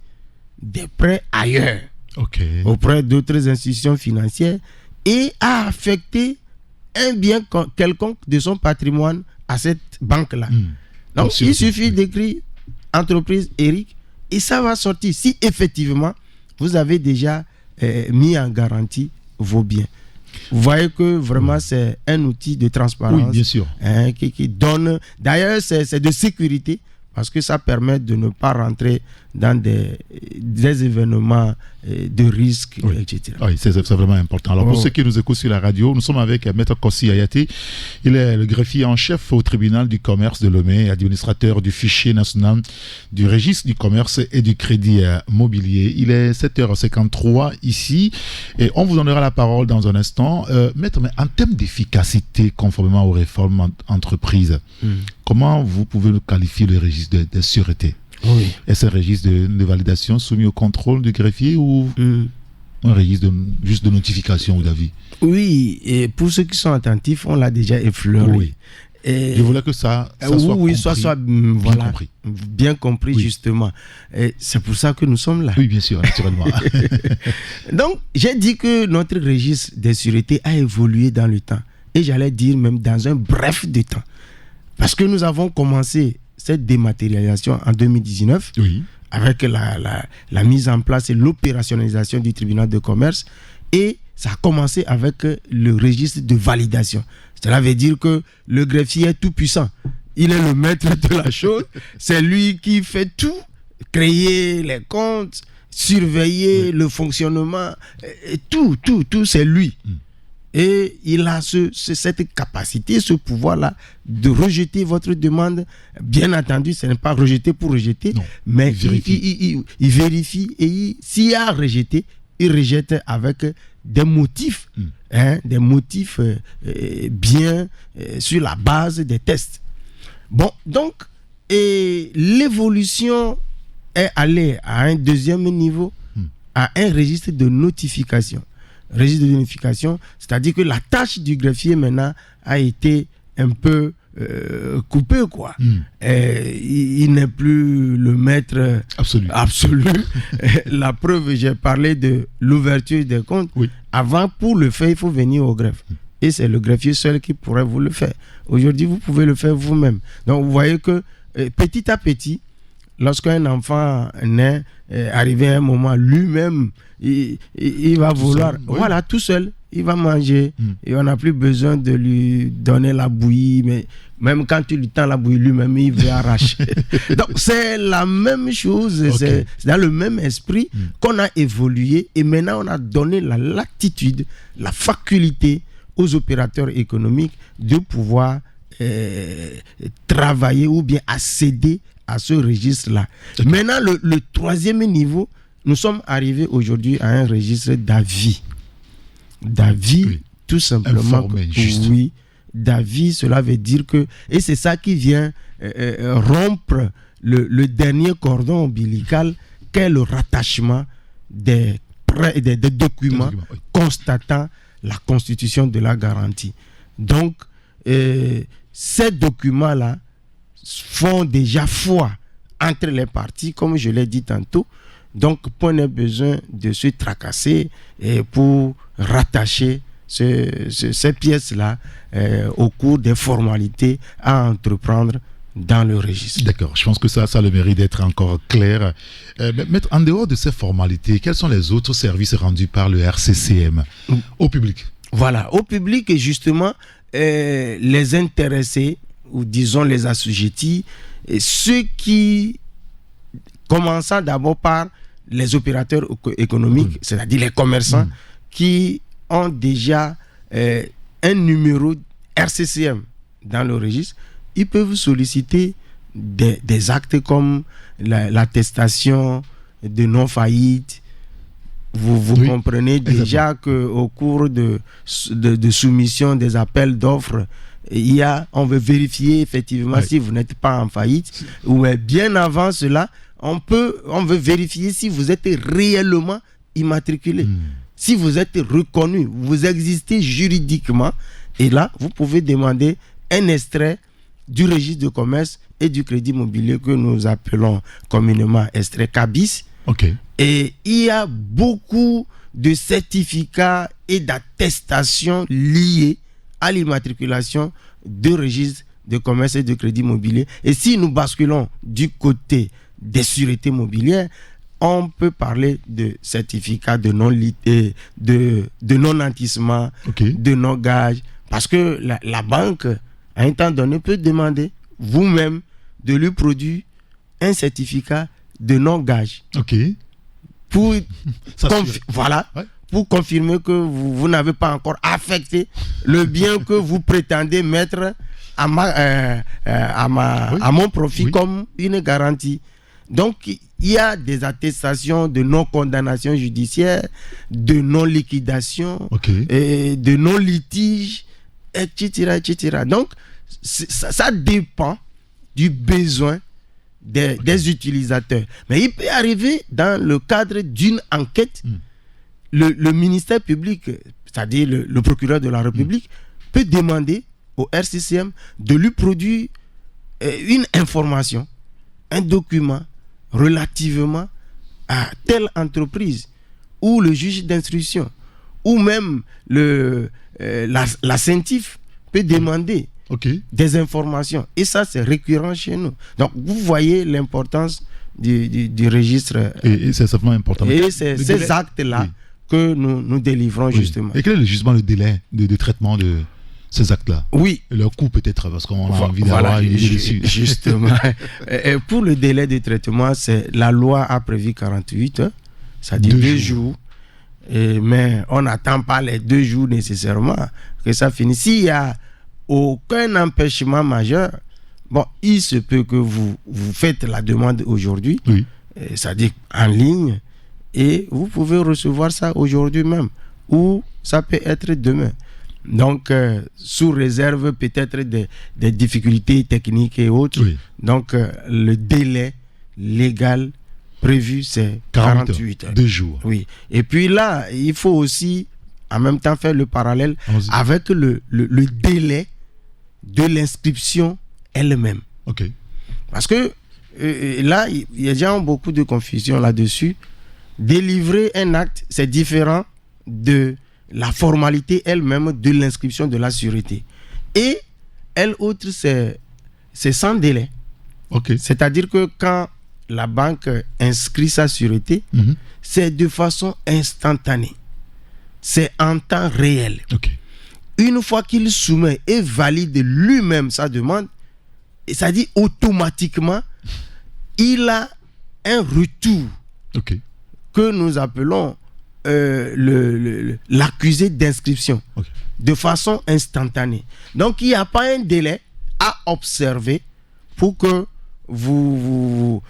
des prêts ailleurs auprès d'autres institutions financières et a affecté un bien quelconque de son patrimoine à cette banque-là. Donc, il suffit d'écrire entreprise Eric et ça va sortir si effectivement vous avez déjà mis en garantie vos biens. Vous voyez que vraiment c'est un outil de transparence bien sûr. Qui donne, d'ailleurs c'est de sécurité parce que ça permet de ne pas rentrer dans des événements de risque, etc. Oui, c'est vraiment important. Alors pour ceux qui nous écoutent sur la radio, nous sommes avec Maître Kossi Ayaté. Il est le greffier en chef au tribunal du commerce de Lomé, administrateur du fichier national du registre du commerce et du crédit mobilier. Il est 7h53 ici et on vous donnera la parole dans un instant. Maître, mais en termes d'efficacité, conformément aux réformes entreprises, comment vous pouvez nous qualifier le registre de sûreté? Est-ce un registre de validation soumis au contrôle du greffier ou un registre juste de notification ou d'avis? Oui, et pour ceux qui sont attentifs, on l'a déjà effleuré. Je voulais que ça soit bien compris justement. Et c'est pour ça que nous sommes là. Oui, bien sûr, naturellement. Donc, j'ai dit que notre registre des sûretés a évolué dans le temps. Et j'allais dire même dans un bref de temps. Parce que nous avons commencé cette dématérialisation en 2019 avec la mise en place et l'opérationnalisation du tribunal de commerce et ça a commencé avec le registre de validation. Cela veut dire que le greffier est tout puissant. il est le maître de la chose. C'est lui qui fait tout, créer les comptes, surveiller le fonctionnement, et tout, c'est lui. Et il a cette capacité, ce pouvoir-là de rejeter votre demande. Bien entendu, ce n'est pas rejeter pour rejeter, mais il vérifie et s'il y a rejeté, il rejette avec des motifs, des motifs bien sur la base des tests. Bon, donc, et l'évolution est allée à un deuxième niveau, à un registre de notification. Registre de notification, c'est-à-dire que la tâche du greffier maintenant a été un peu coupée, quoi. Il n'est plus le maître absolu. La preuve, j'ai parlé de l'ouverture des comptes. Avant, pour le faire, il faut venir au greffe. Et c'est le greffier seul qui pourrait vous le faire. Aujourd'hui, vous pouvez le faire vous-même. Donc, vous voyez que petit à petit, lorsqu'un enfant naît, arrivé à un moment, lui-même, il va vouloir, voilà, tout seul, il va manger. Et on n'a plus besoin de lui donner la bouillie, mais même quand tu lui tends la bouillie, lui-même, il veut arracher. Donc, c'est la même chose, c'est dans le même esprit qu'on a évolué. Et maintenant, on a donné la latitude, la faculté aux opérateurs économiques de pouvoir travailler ou bien accéder à ce registre-là. Maintenant, le troisième niveau, nous sommes arrivés aujourd'hui à un registre d'avis. D'avis, tout simplement. Informé, juste. Oui, d'avis, cela veut dire que... Et c'est ça qui vient rompre le dernier cordon ombilical, qu'est le rattachement des documents constatant la constitution de la garantie. Donc, ces documents-là font déjà foi entre les parties, comme je l'ai dit tantôt. Donc, pas besoin de se tracasser pour rattacher ces pièces-là au cours des formalités à entreprendre dans le registre. D'accord, je pense que ça a le mérite d'être encore clair. Mais en dehors de ces formalités, quels sont les autres services rendus par le RCCM au public? Voilà, au public, et justement, les intéressés, ou disons les assujettis, et ceux qui, commençant d'abord par les opérateurs économiques, c'est-à-dire les commerçants, qui ont déjà un numéro RCCM dans le registre, ils peuvent solliciter des actes comme l'attestation de non-faillite. Vous comprenez déjà qu'au cours de soumission des appels d'offres, on veut vérifier effectivement si vous n'êtes pas en faillite. Ou bien avant cela, on veut vérifier si vous êtes réellement immatriculé. Si vous êtes reconnu, vous existez juridiquement. Et là, vous pouvez demander un extrait du registre de commerce et du crédit immobilier que nous appelons communément extrait CABIS. Et il y a beaucoup de certificats et d'attestations liées à l'immatriculation de registres de commerce et de crédit immobilier. Et si nous basculons du côté des sûretés mobilières, on peut parler de certificats de non-nantissement, de non-gage, parce que la banque, à un temps donné, peut demander vous-même de lui produire un certificat de non-gage. Pour pour confirmer que vous n'avez pas encore affecté le bien que vous prétendez mettre à mon profit comme une garantie. Donc, il y a des attestations de non-condamnation judiciaire, de non-liquidation, et de non-litige, etc., etc. Donc, ça dépend du besoin des utilisateurs. Mais il peut arriver dans le cadre d'une enquête, le ministère public, c'est-à-dire le procureur de la République, peut demander au RCCM de lui produire une information, un document relativement à telle entreprise, ou le juge d'instruction, ou même la CENTIF peut demander des informations. Et ça, c'est récurrent chez nous. Donc, vous voyez l'importance du registre. Et c'est certainement important. Et c'est ces actes-là que nous délivrons justement. Et quel est justement le délai de traitement de ces actes-là. Oui. Et leur coût peut-être, parce qu'on a envie d'avoir une idée dessus. Justement. Pour le délai de traitement, la loi a prévu 48 heures, c'est-à-dire 2 jours. Mais on n'attend pas les 2 jours nécessairement que ça finisse. S'il n'y a aucun empêchement majeur, bon, il se peut que vous faites la demande aujourd'hui, c'est-à-dire en ligne, et vous pouvez recevoir ça aujourd'hui même, ou ça peut être demain. Donc, sous réserve peut-être des difficultés techniques et autres. Oui. Donc, le délai légal prévu, c'est 48 heures. 2 jours. Oui. Et puis là, il faut aussi, en même temps, faire le parallèle avec le délai de l'inscription elle-même. OK. Parce que là, il y a déjà beaucoup de confusion là-dessus. Délivrer un acte, c'est différent de la formalité elle-même de l'inscription de la sûreté. Et elle autre, c'est sans délai. Okay. C'est-à-dire que quand la banque inscrit sa sûreté, c'est de façon instantanée. C'est en temps réel. Okay. Une fois qu'il soumet et valide lui-même sa demande, c'est-à-dire automatiquement, il a un retour que nous appelons l'accusé d'inscription de façon instantanée. Donc, il n'y a pas un délai à observer pour que vous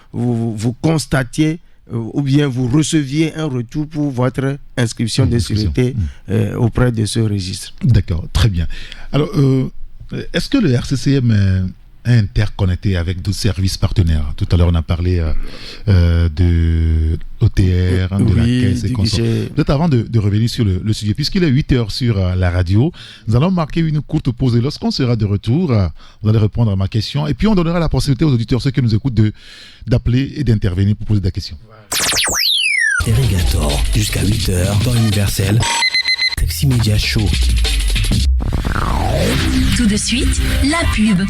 constatiez ou bien vous receviez un retour pour votre inscription de sûreté auprès de ce registre. D'accord, très bien. Alors, est-ce que le RCCM est interconnecté avec d'autres services partenaires? Tout à l'heure, on a parlé de l'OTR, de la caisse et consorts. Peut-être avant de revenir sur le sujet, puisqu'il est 8h sur la radio, nous allons marquer une courte pause et lorsqu'on sera de retour, vous allez répondre à ma question et puis on donnera la possibilité aux auditeurs, ceux qui nous écoutent, d'appeler et d'intervenir pour poser des questions. Irrigator, jusqu'à 8h, temps universel, Taxi Media Show. Tout de suite, la pub.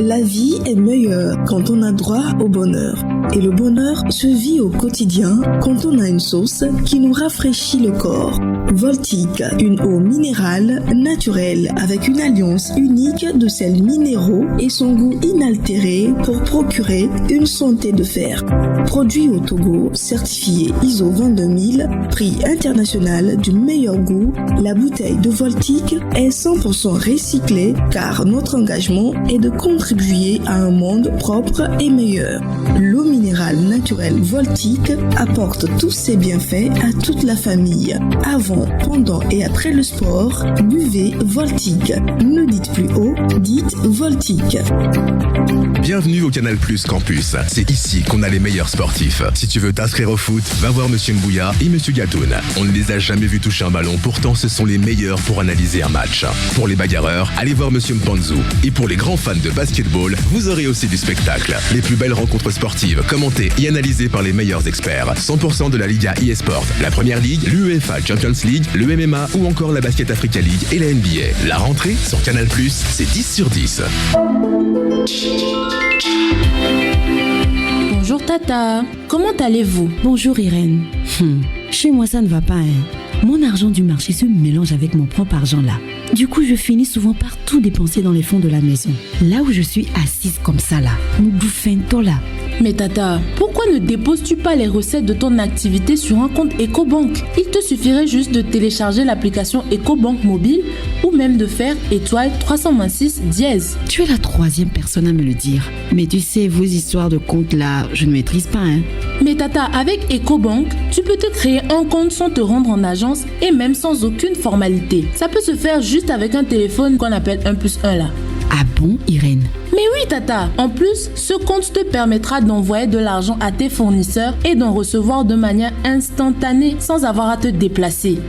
La vie est meilleure quand on a droit au bonheur. Et le bonheur se vit au quotidien quand on a une sauce qui nous rafraîchit le corps. Voltique, une eau minérale naturelle avec une alliance unique de sels minéraux et son goût inaltéré pour procurer une santé de fer. Produit au Togo, certifié ISO 22000, prix international du meilleur goût, la bouteille de Voltique est 100% recyclée car notre engagement est de contribuer à un monde propre et meilleur. L'eau minérale naturelle Voltique apporte tous ses bienfaits à toute la famille. Avant, pendant et après le sport, buvez Voltique. Ne dites plus haut, dites Voltique. Bienvenue au Canal Plus Campus. C'est ici qu'on a les meilleurs sportifs. Si tu veux t'inscrire au foot, va voir Monsieur Mbouya et Monsieur Gatoun. On ne les a jamais vus toucher un ballon, pourtant ce sont les meilleurs pour analyser un match. Pour les bagarreurs, allez voir Monsieur Mpanzu. Et pour les grands fans de basketball, vous aurez aussi du spectacle. Les plus belles rencontres sportives, commentées et analysées par les meilleurs experts. 100% de la Liga eSport, la Première Ligue, l'UEFA Champions League, le MMA ou encore la Basket Africa League et la NBA. La rentrée sur Canal+, c'est 10 sur 10. Bonjour Tata, comment allez-vous? Bonjour Irène. Chez moi ça ne va pas Mon argent du marché se mélange avec mon propre argent là. Du coup je finis souvent par tout dépenser dans les fonds de la maison. Là où je suis assise comme ça là, nous bouffons là. Mais Tata, pourquoi ne déposes-tu pas les recettes de ton activité sur un compte EcoBank? Il te suffirait juste de télécharger l'application EcoBank mobile ou même de faire étoile 326 dièse. Tu es la 3e personne à me le dire. Mais tu sais, vos histoires de compte là, je ne maîtrise pas Mais Tata, avec EcoBank, tu peux te créer un compte sans te rendre en agence et même sans aucune formalité. Ça peut se faire juste avec un téléphone qu'on appelle 1+1 là. Ah bon, Irène? Mais oui, Tata. En plus, ce compte te permettra d'envoyer de l'argent à tes fournisseurs et d'en recevoir de manière instantanée sans avoir à te déplacer.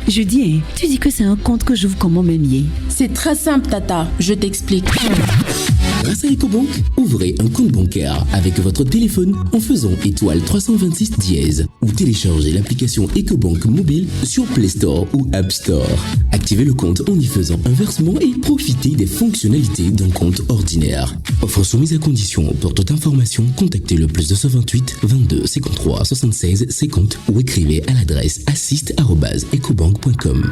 Je dis, tu dis que c'est un compte que j'ouvre comment même? C'est très simple, Tata. Je t'explique. Grâce à EcoBank, ouvrez un compte bancaire avec votre téléphone en faisant étoile 326 dièse ou téléchargez l'application EcoBank mobile sur Play Store ou App Store. Activez le compte en y faisant un versement et profitez des fonctionnalités d'un compte ordinaire. Offre soumise à condition. Pour toute information, contactez le +228 22 53 76 50 ou écrivez à l'adresse assist@ecobank.com.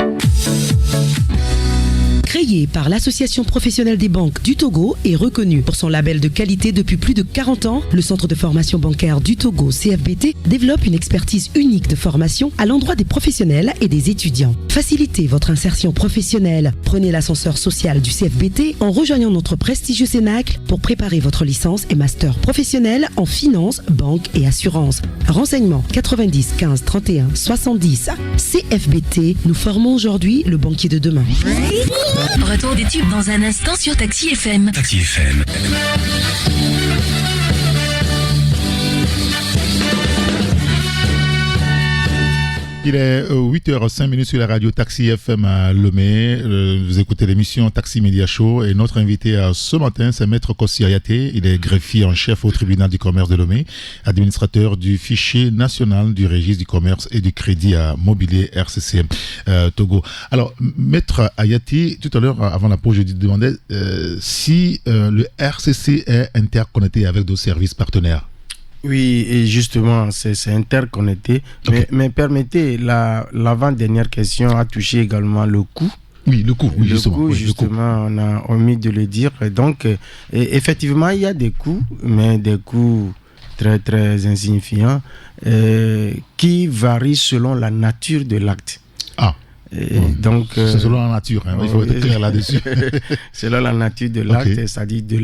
Créé par l'Association professionnelle des banques du Togo et reconnu pour son label de qualité depuis plus de 40 ans, le Centre de formation bancaire du Togo, CFBT, développe une expertise unique de formation à l'endroit des professionnels et des étudiants. Facilitez votre insertion professionnelle. Prenez l'ascenseur social du CFBT en rejoignant notre prestigieux Cénacle pour préparer votre licence et master professionnel en finance, banque et assurance. Renseignements 90 15 31 70. CFBT, nous formons aujourd'hui le banquier de demain. Retour des tubes dans un instant sur Taxi FM. Taxi FM. Il est 8h05 sur la radio Taxi FM à Lomé. Vous écoutez l'émission Taxi Media Show et notre invité ce matin, c'est Maître Kossi Ayaté. Il est greffier en chef au tribunal du commerce de Lomé, administrateur du fichier national du registre du commerce et du crédit mobilier RCCM Togo. Alors, Maître Ayaté, tout à l'heure, avant la pause, je te demandais si le RCC est interconnecté avec d'autres services partenaires. Oui, et justement, c'est interconnecté. Okay. Mais permettez, l'avant-dernière question a touché également le coût. Oui, le coût, oui, justement. On a omis de le dire. Donc, effectivement, il y a des coûts, mais des coûts très, très insignifiants qui varient selon la nature de l'acte. Ah. Donc, c'est selon la nature, il faut être clair là-dessus. Selon la nature de l'acte, c'est-à-dire de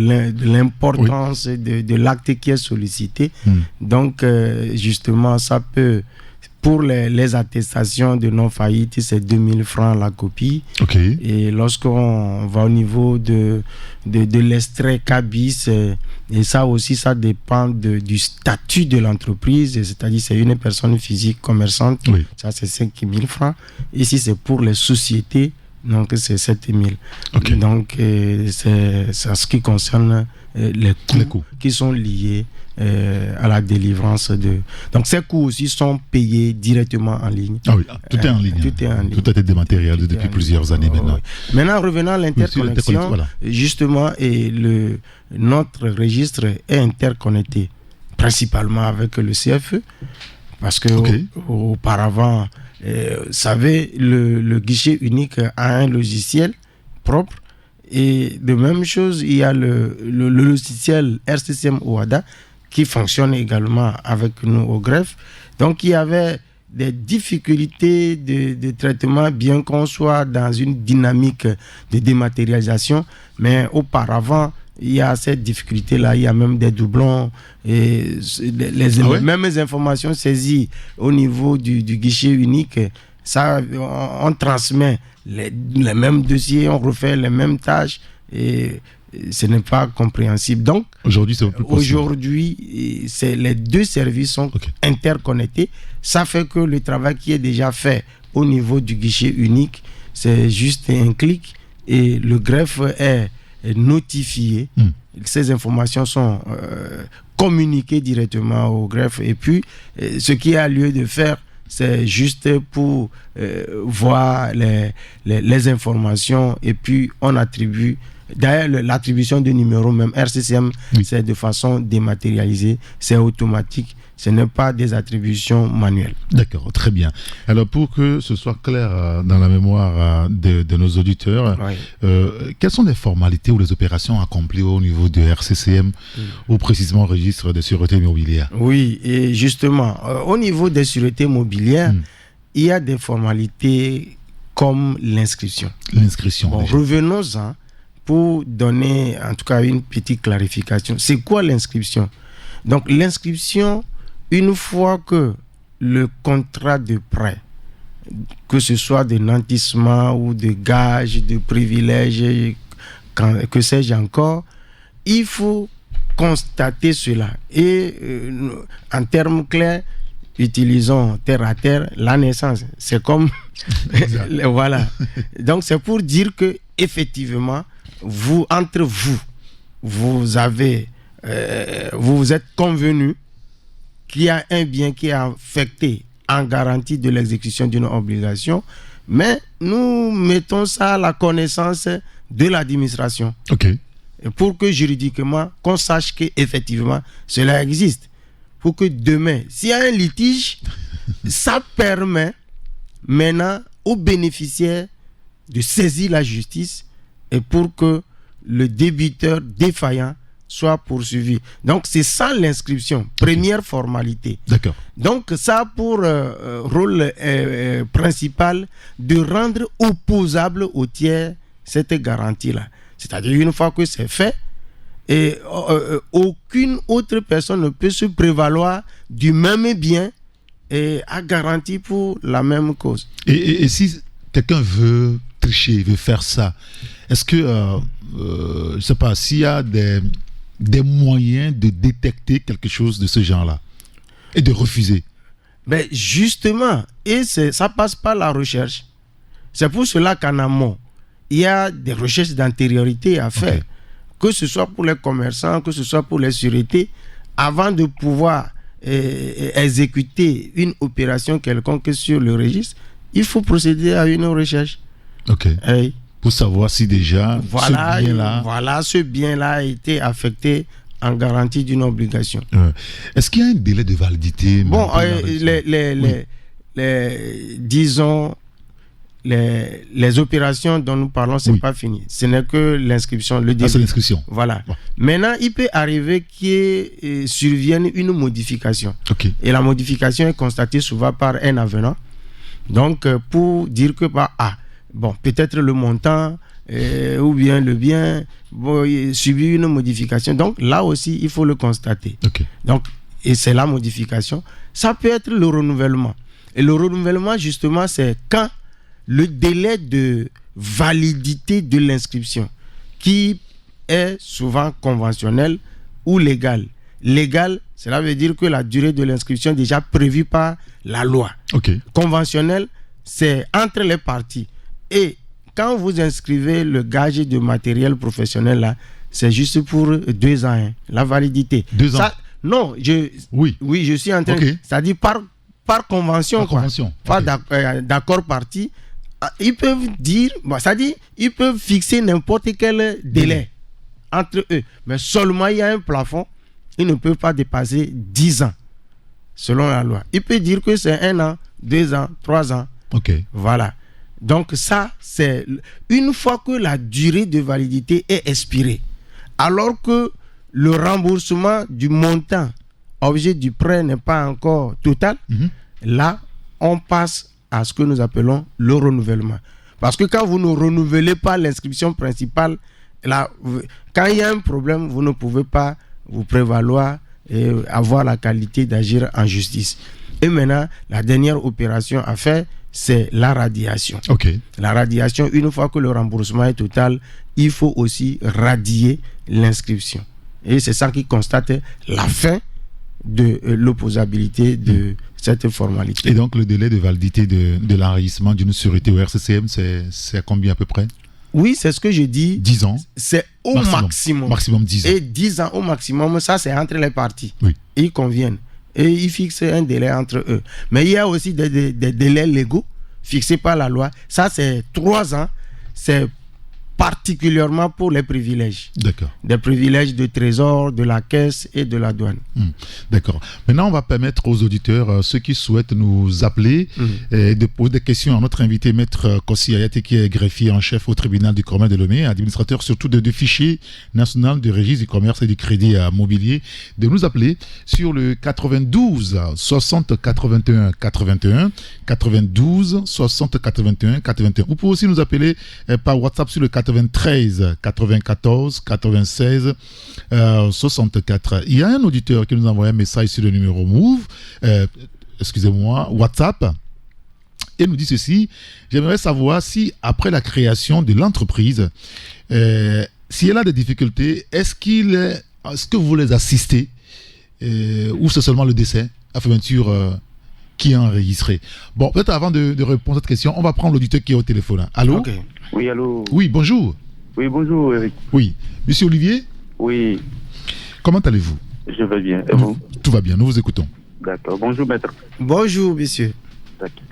l'importance de l'acte qui est sollicité. Donc, justement, ça peut, pour les attestations de non-faillite, c'est 2000 francs la copie. Et lorsqu'on va au niveau de l'extrait CABIS, et ça aussi, ça dépend du statut de l'entreprise, c'est-à-dire c'est une personne physique commerçante, ça c'est 5 000 francs. Ici, c'est pour les sociétés, donc c'est 7 000. Donc, c'est ce qui concerne les coûts qui sont liés à la délivrance de... Donc ces coûts aussi sont payés directement en ligne. Ah oui, tout est en ligne. Tout est en ligne. Tout a été dématérialisé depuis plusieurs années maintenant. Oui. Maintenant, revenant à l'interconnexion, justement, et notre registre est interconnecté principalement avec le CFE, parce que auparavant, vous savez, le guichet unique a un logiciel propre. Et de même chose, il y a le logiciel RCCM OADA qui fonctionne également avec nous au greffe. Donc il y avait des difficultés de traitement, bien qu'on soit dans une dynamique de dématérialisation, mais auparavant, il y a cette difficulté-là, il y a même des doublons, et les mêmes informations saisies au niveau du guichet unique, ça, on transmet les mêmes dossiers, on refait les mêmes tâches, et ce n'est pas compréhensible. Donc, aujourd'hui, c'est plus possible. Aujourd'hui, les deux services sont interconnectés. Ça fait que le travail qui est déjà fait au niveau du guichet unique, c'est juste un clic et le greffe est notifié. Ces informations sont communiquées directement au greffe. Et puis, ce qui a lieu de faire, c'est juste pour voir les informations et puis on attribue. D'ailleurs, l'attribution du numéro même RCCM, c'est de façon dématérialisée, c'est automatique, ce n'est pas des attributions manuelles. D'accord, très bien. Alors pour que ce soit clair dans la mémoire de nos auditeurs, quelles sont les formalités ou les opérations accomplies au niveau de RCCM ou précisément au registre de sûreté immobilière? Oui, et justement, au niveau des sûretés immobilières, il y a des formalités comme l'inscription. L'inscription. Bon, revenons-en. Pour donner en tout cas une petite clarification, c'est quoi l'inscription? Donc l'inscription, une fois que le contrat de prêt, que ce soit de nantissement ou de gage, de privilège, que sais-je encore, il faut constater cela. Et en termes clairs, utilisons terre à terre la naissance. C'est comme... voilà. Donc c'est pour dire que effectivement, entre vous, vous êtes convenu qu'il y a un bien qui est affecté en garantie de l'exécution d'une obligation, mais nous mettons ça à la connaissance de l'administration. Pour que juridiquement, qu'on sache qu'effectivement, cela existe. Pour que demain, s'il y a un litige, ça permet maintenant aux bénéficiaires de saisir la justice et pour que le débiteur défaillant soit poursuivi. Donc c'est ça l'inscription, première formalité. D'accord. Donc ça a pour rôle principal de rendre opposable au tiers cette garantie-là. C'est-à-dire une fois que c'est fait, et aucune autre personne ne peut se prévaloir du même bien et a garanti pour la même cause. Et si quelqu'un veut tricher, veut faire ça, est-ce que, je ne sais pas, s'il y a des moyens de détecter quelque chose de ce genre-là et de refuser? Ben justement, et ça passe par la recherche. C'est pour cela qu'en amont, il y a des recherches d'antériorité à faire, que ce soit pour les commerçants, que ce soit pour les sûretés, avant de pouvoir exécuter une opération quelconque sur le registre, il faut procéder à une recherche. Ok. Pour savoir si déjà ce bien-là a été affecté en garantie d'une obligation. Est-ce qu'il y a un délai de validité? Bon, disons, les opérations dont nous parlons, c'est pas fini. Ce n'est que l'inscription, le début. C'est l'inscription. Voilà. Bon. Maintenant, il peut arriver qu'il survienne une modification. Et la modification est constatée souvent par un avenant. Donc, pour dire que peut-être le montant ou bien le bien subit une modification. Donc, là aussi, il faut le constater. Donc, et c'est la modification. Ça peut être le renouvellement. Et le renouvellement, justement, c'est quand le délai de validité de l'inscription, qui est souvent conventionnel ou légal. Légal, cela veut dire que la durée de l'inscription est déjà prévue par la loi. Conventionnel, c'est entre les parties. Et quand vous inscrivez le gage de matériel professionnel, là, c'est juste pour 2 ans, la validité. 2 ans? Non, oui, je suis en train... C'est-à-dire par convention. Par d'accord parti. Ils peuvent dire... c'est-à-dire ils peuvent fixer n'importe quel délai entre eux. Mais seulement il y a un plafond. Ils ne peuvent pas dépasser 10 ans, selon la loi. Il peut dire que c'est 1 an, 2 ans, 3 ans. Voilà. Donc ça, c'est une fois que la durée de validité est expirée, alors que le remboursement du montant objet du prêt n'est pas encore total, là, on passe à ce que nous appelons le renouvellement. Parce que quand vous ne renouvelez pas l'inscription principale, là, quand il y a un problème, vous ne pouvez pas vous prévaloir et avoir la qualité d'agir en justice. Et maintenant, la dernière opération à faire, c'est la radiation. La radiation, une fois que le remboursement est total, il faut aussi radier l'inscription. Et c'est ça qui constate la fin de l'opposabilité de cette formalité. Et donc le délai de validité de l'enregistrement d'une sûreté au RCCM, c'est à combien à peu près? Oui, c'est ce que je dis. 10 ans. C'est au maximum. Maximum 10 ans. Et 10 ans au maximum, ça c'est entre les parties. Ils conviennent. Et ils fixent un délai entre eux. Mais il y a aussi des délais légaux fixés par la loi. Ça, c'est 3 ans. C'est particulièrement pour les privilèges. D'accord. Des privilèges de trésor, de la caisse et de la douane. D'accord. Maintenant, on va permettre aux auditeurs, ceux qui souhaitent nous appeler, de poser des questions à notre invité, Maître Kossi Ayate, qui est greffier en chef au tribunal du commerce de Lomé, administrateur surtout du fichier national du registre du commerce et du crédit immobilier, de nous appeler sur le 92 60 81 81, 92 60 81 81. Vous pouvez aussi nous appeler par WhatsApp sur le 93 94 96 64. Il y a un auditeur qui nous a envoyé un message sur le numéro Move, WhatsApp, et nous dit ceci: j'aimerais savoir si après la création de l'entreprise, si elle a des difficultés, est-ce que vous les assistez ou c'est seulement le décès à fermeture qui est enregistré? Bon, peut-être avant de répondre à cette question, on va prendre l'auditeur qui est au téléphone. Allô? Oui, allô? Oui, bonjour. Oui, bonjour, Eric. Oui. Monsieur Olivier? Oui. Comment allez-vous? Je vais bien. Et vous? Tout va bien, nous vous écoutons. D'accord. Bonjour, maître. Bonjour, monsieur. D'accord.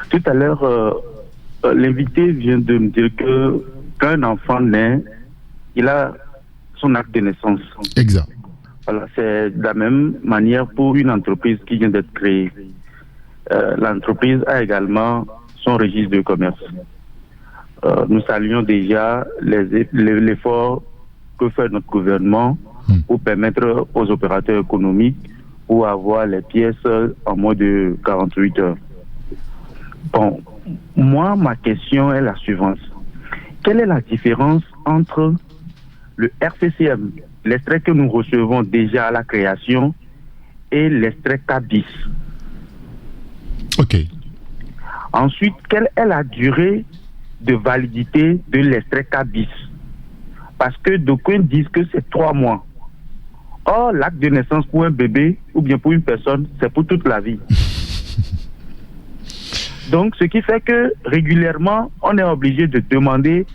Tout à l'heure, l'invité vient de me dire que quand un enfant naît, il a son acte de naissance. Exact. Voilà, c'est de la même manière pour une entreprise qui vient d'être créée. L'entreprise a également son registre de commerce. nous saluons déjà l'effort que fait notre gouvernement pour permettre aux opérateurs économiques pour avoir les pièces en moins de 48 heures. Bon, moi, ma question est la suivante. Quelle est la différence entre le RCCM, l'extrait que nous recevons déjà à la création, et l'extrait CABIS? Ok. Ensuite, quelle est la durée de validité de l'extrait CABIS? Parce que d'aucuns disent que c'est 3 mois. Or, l'acte de naissance pour un bébé ou bien pour une personne, c'est pour toute la vie. Donc, ce qui fait que régulièrement, on est obligé de demander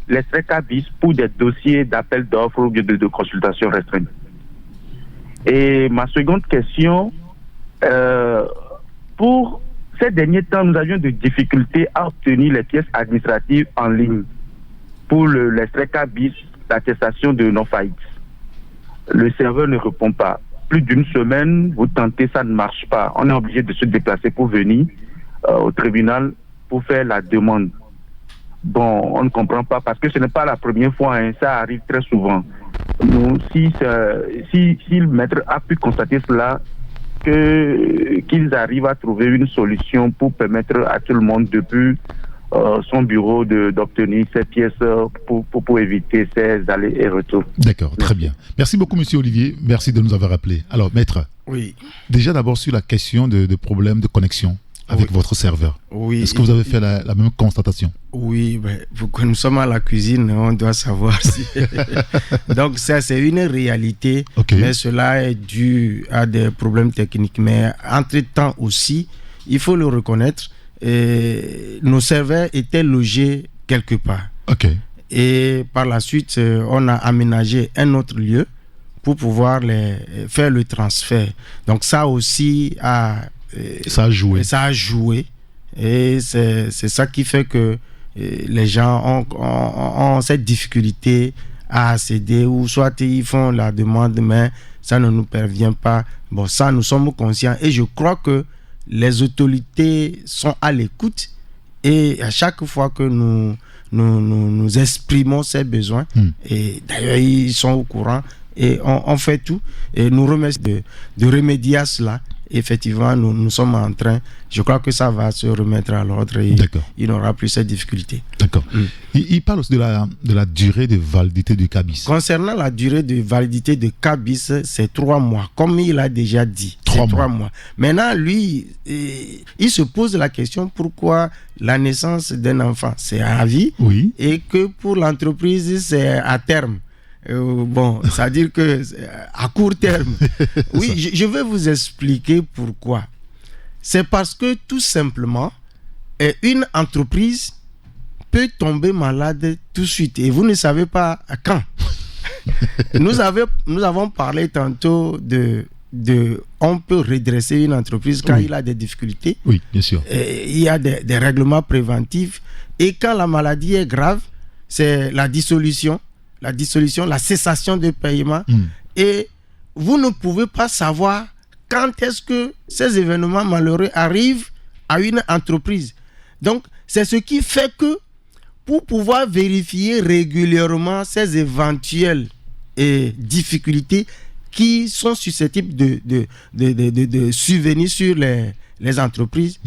l'extrait CABIS pour des dossiers d'appel d'offres ou bien de consultation restreinte. Et ma seconde question, pour ces derniers temps, nous avions des difficultés à obtenir les pièces administratives en ligne pour l'extrait CABIS, l'attestation de non-faillite. Le serveur ne répond pas. Plus d'une semaine, vous tentez, ça ne marche pas. On est obligé de se déplacer pour venir au tribunal pour faire la demande. Bon, on ne comprend pas parce que ce n'est pas la première fois, hein, ça arrive très souvent. Nous, si le maître a pu constater cela, qu'ils arrivent à trouver une solution pour permettre à tout le monde depuis son bureau d'obtenir ces pièces pour éviter ces allers et retours. D'accord, très bien. Merci beaucoup, monsieur Olivier. Merci de nous avoir appelés. Alors, maître, oui. Déjà d'abord sur la question de problème de connexion avec votre serveur. Oui. Est-ce que vous avez fait la même constatation? Oui, pourquoi nous sommes à la cuisine, on doit savoir si... Donc ça, c'est une réalité, mais cela est dû à des problèmes techniques. Mais entre-temps aussi, il faut le reconnaître, nos serveurs étaient logés quelque part. Et par la suite, on a aménagé un autre lieu pour pouvoir faire le transfert. Donc ça aussi ça a joué. Et c'est ça qui fait que les gens ont cette difficulté à accéder, ou soit ils font la demande, mais ça ne nous parvient pas. Bon, ça, nous sommes conscients. Et je crois que les autorités sont à l'écoute. Et à chaque fois que nous exprimons ces besoins, et d'ailleurs, ils sont au courant, et on fait tout. Et nous remercions de remédier à cela. Effectivement, nous sommes en train, je crois que ça va se remettre à l'ordre et il n'aura plus cette difficulté. D'accord. Il parle aussi de la durée de validité du CABIS. Concernant la durée de validité de CABIS, c'est 3 mois, comme il a déjà dit. 3 mois. Maintenant, lui, il se pose la question pourquoi la naissance d'un enfant, c'est à vie, et que pour l'entreprise, c'est à terme. Bon, c'est-à-dire que à court terme. Oui, je vais vous expliquer pourquoi. C'est parce que tout simplement, une entreprise peut tomber malade tout de suite et vous ne savez pas à quand. Nous avons parlé tantôt de on peut redresser une entreprise quand il a des difficultés. Oui, bien sûr. Il y a des règlements préventifs, et quand la maladie est grave, c'est la dissolution, la cessation de paiement. Et vous ne pouvez pas savoir quand est-ce que ces événements malheureux arrivent à une entreprise. Donc, c'est ce qui fait que pour pouvoir vérifier régulièrement ces éventuelles difficultés qui sont susceptibles de survenir sur les entreprises,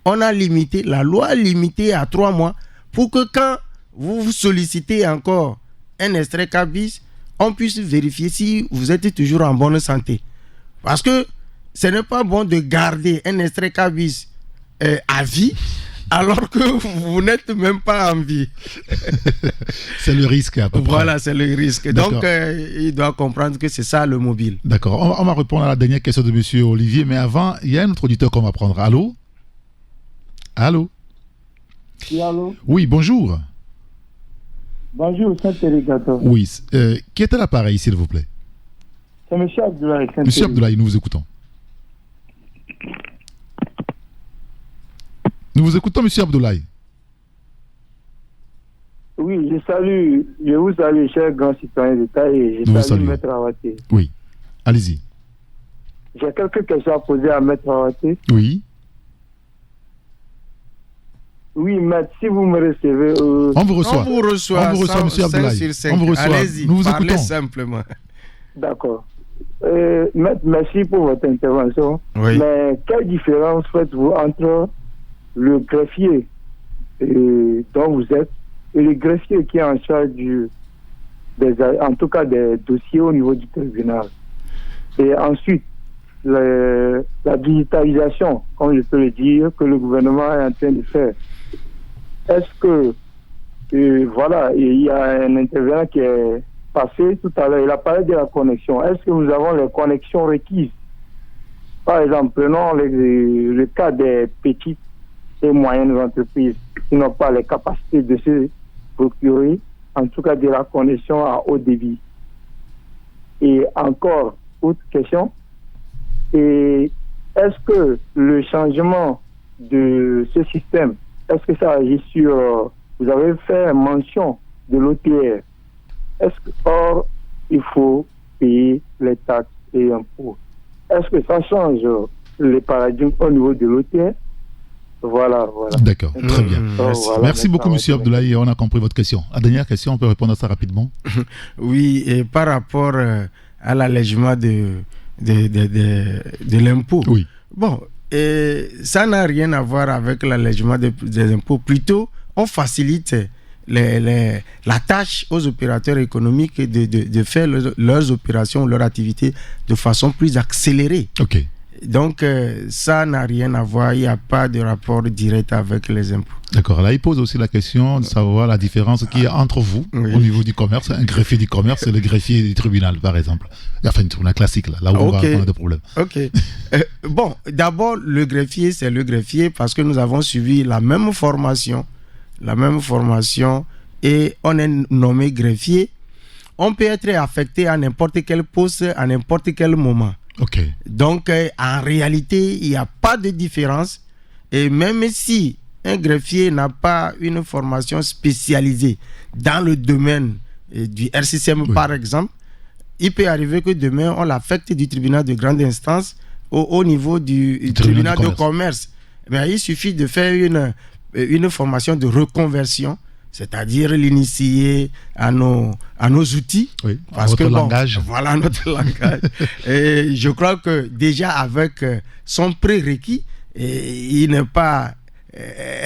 on a limité, la loi a limité à 3 mois pour que quand vous sollicitez encore un extrait CABIS, on puisse vérifier si vous êtes toujours en bonne santé. Parce que ce n'est pas bon de garder un extrait CABIS à vie alors que vous n'êtes même pas en vie. C'est le risque à peu près. Voilà, c'est le risque. Donc, il doit comprendre que c'est ça le mobile. D'accord. On va répondre à la dernière question de monsieur Olivier, mais avant, il y a un autre auditeur qu'on va prendre. Allô? Allô? Oui, allô? Oui, bonjour. Bonjour, Saint-Irrigator. Oui. Qui est à l'appareil, s'il vous plaît? C'est M. Abdoulaye. Monsieur Abdoulaye, nous vous écoutons. Nous vous écoutons, monsieur Abdoulaye. Oui, je vous salue, cher grand citoyen d'État, et je salue Maître Awaté. Oui, allez-y. J'ai quelques questions à poser à Maître Awaté. Oui. Oui, mais si vous me recevez... On vous reçoit. On vous reçoit, monsieur Abdoulaye. On vous reçoit. Allez-y, nous vous parlez écoutons. simplement. D'accord. Merci pour votre intervention. Oui. Mais quelle différence faites-vous entre le greffier dont vous êtes et le greffier qui est en charge en tout cas des dossiers au niveau du tribunal? Et ensuite, la digitalisation, comme je peux le dire, que le gouvernement est en train de faire. Est-ce que, voilà, il y a un intervenant qui est passé tout à l'heure, il a parlé de la connexion. Est-ce que nous avons les connexions requises? Par exemple, prenons le cas des petites et moyennes entreprises qui n'ont pas les capacités de se procurer, en tout cas de la connexion à haut débit. Et encore, autre question, et est-ce que le changement de ce système, est-ce que ça agit sur... Vous avez fait mention de l'OTR. Or, il faut payer les taxes et impôts. Est-ce que ça change les paradigmes au niveau de l'OTR? Voilà. D'accord, très bien. Merci beaucoup, monsieur Abdoulaye. On a compris votre question. La dernière question, on peut répondre à ça rapidement. Oui, et par rapport à l'allègement de l'impôt. Oui. Bon, ça n'a rien à voir avec l'allègement des impôts. Plutôt, on facilite la tâche aux opérateurs économiques de faire leurs opérations, leurs activités de façon plus accélérée. Ok. Donc, ça n'a rien à voir, il n'y a pas de rapport direct avec les impôts. D'accord, là il pose aussi la question de savoir la différence qu'il y a entre vous, au niveau du commerce, un greffier du commerce et le greffier du tribunal, par exemple. Enfin, un tribunal classique, là où on a des problèmes. Ok. Bon, d'abord, le greffier, c'est le greffier parce que nous avons suivi la même formation et on est nommé greffier. On peut être affecté à n'importe quel poste, à n'importe quel moment. Okay. Donc, en réalité, il n'y a pas de différence. Et même si un greffier n'a pas une formation spécialisée dans le domaine du RCCM, par exemple, il peut arriver que demain, on l'affecte du tribunal de grande instance au niveau du tribunal de commerce. Mais il suffit de faire une formation de reconversion, c'est-à-dire l'initier à nos outils. Oui, parce que langage. Voilà notre langage. Et je crois que déjà avec son prérequis, il n'est pas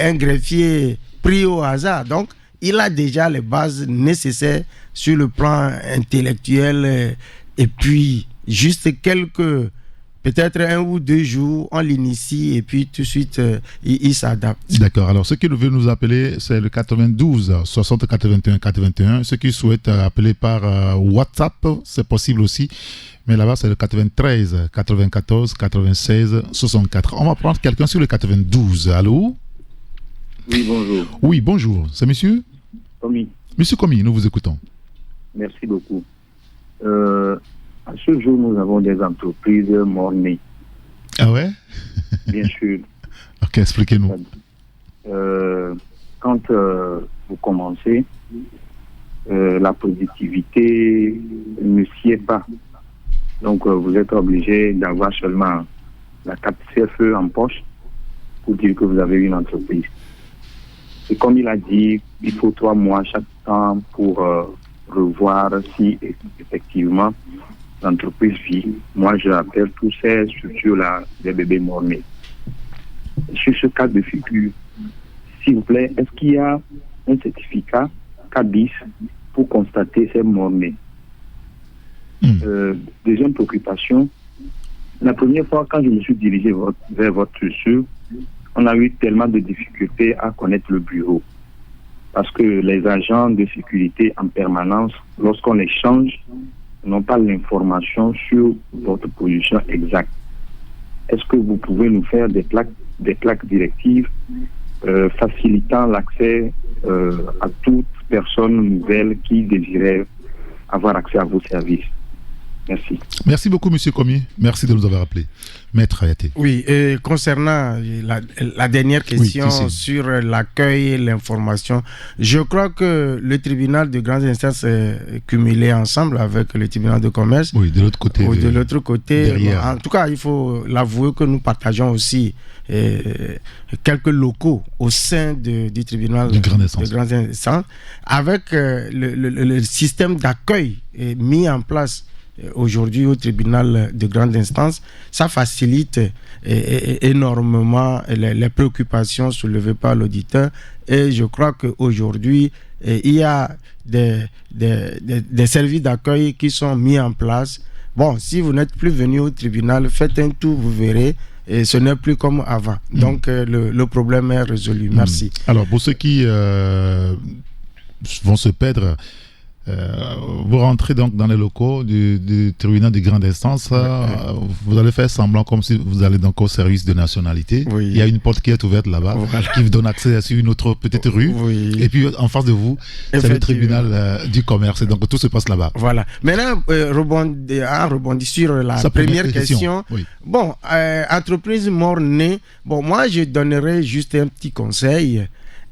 un greffier pris au hasard. Donc, il a déjà les bases nécessaires sur le plan intellectuel et puis juste peut-être 1 ou 2 jours, on l'initie et puis tout de suite, il s'adapte. D'accord. Alors, ceux qui veulent nous appeler, c'est le 92 60 81 81. Ceux qui souhaitent appeler par WhatsApp, c'est possible aussi. Mais là-bas, c'est le 93 94 96 64. On va prendre quelqu'un sur le 92. Allô? Oui, bonjour. Oui, bonjour. C'est monsieur Komi. Monsieur Komi, nous vous écoutons. Merci beaucoup. À ce jour, nous avons des entreprises mort-nées. Ah ouais? Bien sûr. Ok, expliquez-nous. Quand vous commencez, la productivité ne s'y est pas. Donc, vous êtes obligé d'avoir seulement la carte CFE en poche pour dire que vous avez une entreprise. Et comme il a dit, il faut 3 mois chaque temps pour revoir si effectivement l'entreprise vit. Moi, je rappelle tous ces structures-là, des bébés morts-nés. Sur ce cas de figure, s'il vous plaît, est-ce qu'il y a un certificat CABIS pour constater ces morts-nés? Deuxième préoccupation, la première fois quand je me suis dirigé vers votre structure, on a eu tellement de difficultés à connaître le bureau. Parce que les agents de sécurité en permanence, lorsqu'on échange, n'ont pas l'information sur votre position exacte. Est-ce que vous pouvez nous faire des plaques directives facilitant l'accès à toute personne nouvelle qui désirait avoir accès à vos services? Merci. Merci beaucoup, M. Komi. Merci de nous avoir appelé. Maître Ayaté. Oui, et concernant la dernière question sur l'accueil et l'information, je crois que le tribunal de grande instance est cumulé ensemble avec le tribunal de commerce. Oui, de l'autre côté. Oui, de l'autre côté. Derrière. En tout cas, il faut l'avouer que nous partageons aussi quelques locaux au sein du tribunal de grande instance avec le système d'accueil mis en place aujourd'hui au tribunal de grande instance. Ça facilite énormément les préoccupations soulevées par l'auditeur, et je crois qu'aujourd'hui il y a des services d'accueil qui sont mis en place. Bon, si vous n'êtes plus venu au tribunal, faites un tour, vous verrez, et ce n'est plus comme avant. Donc le problème est résolu. Merci. Alors pour ceux qui vont se perdre, vous rentrez donc dans les locaux du tribunal de grande instance. Vous allez faire semblant comme si vous allez donc au service de nationalité. Oui. Il y a une porte qui est ouverte là-bas, qui vous donne accès à une autre petite rue. Oui. Et puis en face de vous, c'est le tribunal du commerce. Et donc tout se passe là-bas. Voilà. Maintenant, rebondit sur la première question. Oui. Bon, entreprise mort-née. Bon, moi, je donnerais juste un petit conseil.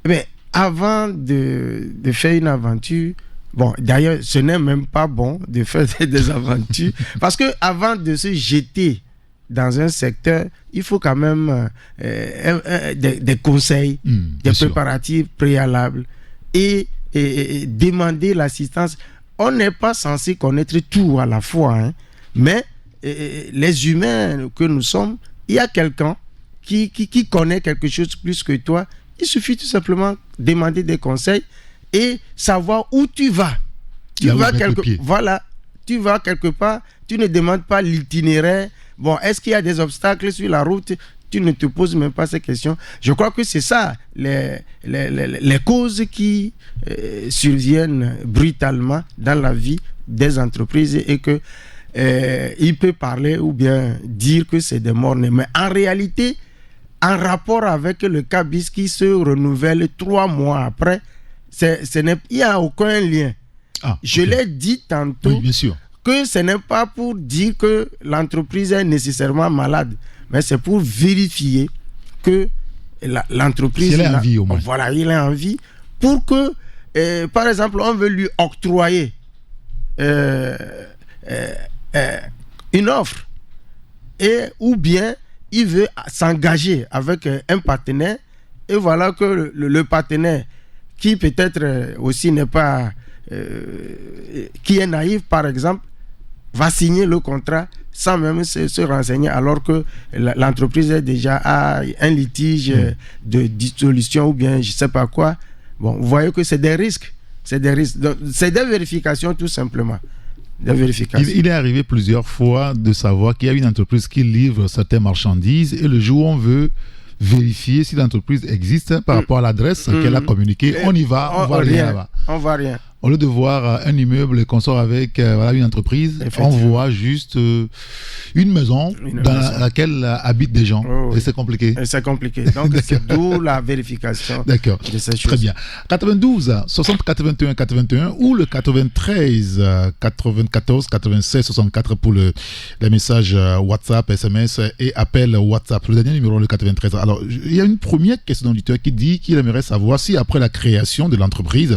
Mais avant de faire une aventure, bon, d'ailleurs, ce n'est même pas bon de faire des aventures parce que avant de se jeter dans un secteur, il faut quand même des conseils, des préparatifs préalables et demander l'assistance. On n'est pas censé connaître tout à la fois, hein, mais les humains que nous sommes, il y a quelqu'un qui connaît quelque chose plus que toi. Il suffit tout simplement demander des conseils et savoir où tu vas. Tu vas quelque part, tu ne demandes pas l'itinéraire. Bon, est-ce qu'il y a des obstacles sur la route? Tu ne te poses même pas ces questions. Je crois que c'est ça, les causes qui surviennent brutalement dans la vie des entreprises, et que il peut parler ou bien dire que c'est des morts-nés. Mais en réalité, en rapport avec le cas bis qui se renouvelle 3 mois après, il n'y a aucun lien. Je l'ai dit tantôt, bien sûr, que ce n'est pas pour dire que l'entreprise est nécessairement malade, mais c'est pour vérifier que l'entreprise... Si elle est en vie au moins. Voilà, il est en vie, pour que, par exemple, on veut lui octroyer une offre, ou bien il veut s'engager avec un partenaire, et voilà que le partenaire, qui peut-être aussi n'est pas... qui est naïf, par exemple, va signer le contrat sans même se renseigner, alors que l'entreprise est déjà à un litige de dissolution ou bien je ne sais pas quoi. Bon, vous voyez que c'est des risques. Donc, c'est des vérifications tout simplement. Il est arrivé plusieurs fois de savoir qu'il y a une entreprise qui livre certaines marchandises, et le jour où on veut vérifier si l'entreprise existe par rapport à l'adresse qu'elle a communiquée, on y va, on voit rien là-bas. On voit rien. Au lieu de voir un immeuble qu'on sort avec une entreprise, on voit juste une maison dans laquelle habitent des gens. Et c'est compliqué. Donc c'est d'où la vérification. D'accord. De ces choses. Très bien. 92 60 81 81 ou le 93 94 96 64 pour les messages WhatsApp, SMS et appels WhatsApp. Le dernier numéro, le 93. Alors, il y a une première question d'auditeur qui dit qu'il aimerait savoir si après la création de l'entreprise,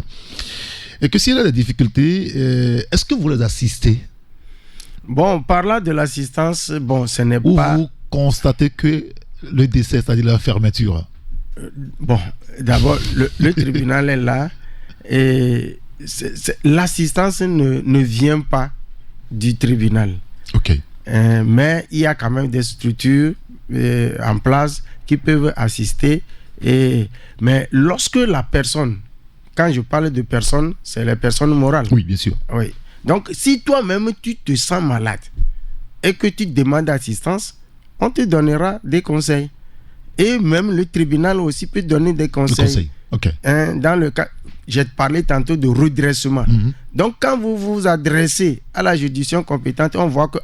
et que s'il y a des difficultés, est-ce que vous les assistez? Bon, parlant de l'assistance, bon, ce n'est ou pas... Ou vous constatez que le décès, c'est-à-dire la fermeture? Bon, d'abord, le tribunal est là, et l'assistance ne vient pas du tribunal. Ok. Mais il y a quand même des structures en place qui peuvent assister. Mais lorsque la personne... Quand je parle de personnes, c'est les personnes morales. Oui, bien sûr. Oui. Donc, si toi-même, tu te sens malade et que tu demandes assistance, on te donnera des conseils. Et même le tribunal aussi peut donner des conseils. Ok. Dans le cas, j'ai parlé tantôt de redressement. Donc, quand vous vous adressez à la juridiction compétente, on voit que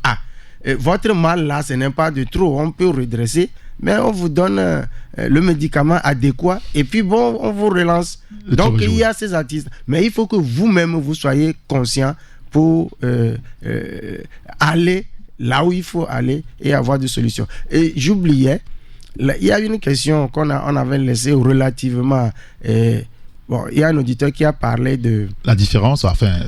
votre mal là, ce n'est pas de trop. On peut redresser, mais on vous donne le médicament adéquat et puis bon, on vous relance. Donc il y a ces artistes, mais il faut que vous-même vous soyez conscient pour aller là où il faut aller et avoir des solutions. Et j'oubliais, il y a une question on avait laissée relativement... bon, il y a un auditeur qui a parlé de... La différence, enfin...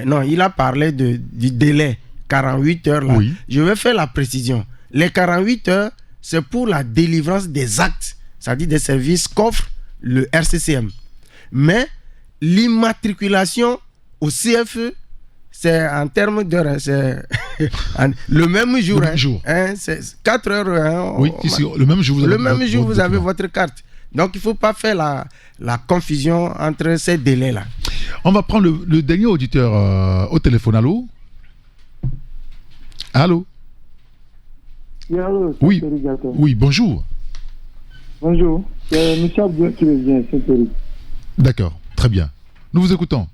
Non, il a parlé du délai, 48 heures. Là. Oui. Je vais faire la précision. Les 48 heures, c'est pour la délivrance des actes, c'est-à-dire des services qu'offre le RCCM. Mais l'immatriculation au CFE, c'est en termes d'heures, c'est le même jour. C'est 4 heures. Oui, ici, le même jour, vous avez votre carte. Donc, il ne faut pas faire la confusion entre ces délais-là. On va prendre le dernier auditeur au téléphone. Allô? Allô? Oui, oui, bonjour. Bonjour, c'est M. Abdou qui vient, Saint-Éric. D'accord, très bien. Nous vous écoutons.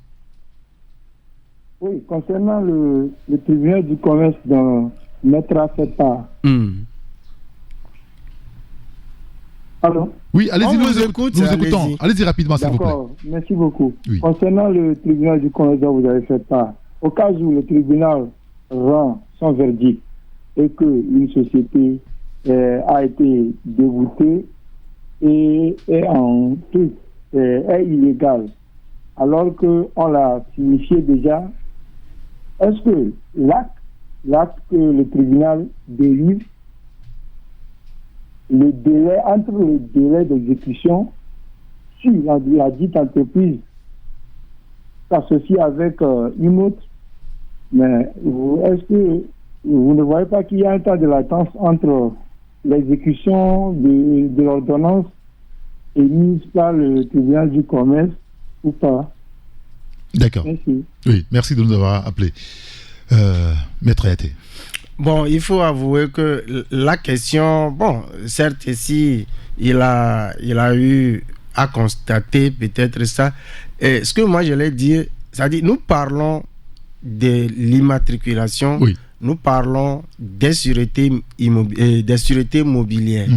Oui, concernant le tribunal du commerce dont Maître a fait part. Allô? Oui, allez-y, nous vous écoutons. Allez-y rapidement, s'il vous plaît. D'accord, merci beaucoup. Oui. Concernant le tribunal du commerce dont vous avez fait part, au cas où le tribunal rend son verdict et qu'une société a été déboutée et est illégale, alors qu'on l'a signifié déjà, est-ce que l'acte que le tribunal délivre, le délai, entre le délai d'exécution, si la dite entreprise s'associe avec une autre, mais est-ce que vous ne voyez pas qu'il y a un temps de latence entre l'exécution de l'ordonnance émise par le tribunal du commerce ou pas? D'accord. Merci. Oui, merci de nous avoir appelés. Maître Ayaté. Bon, il faut avouer que la question, bon, certes, ici, il a eu à constater peut-être ça. Et ce que moi, je l'ai dit, c'est-à-dire, nous parlons de l'immatriculation, oui. Nous parlons des sûretés mobilières.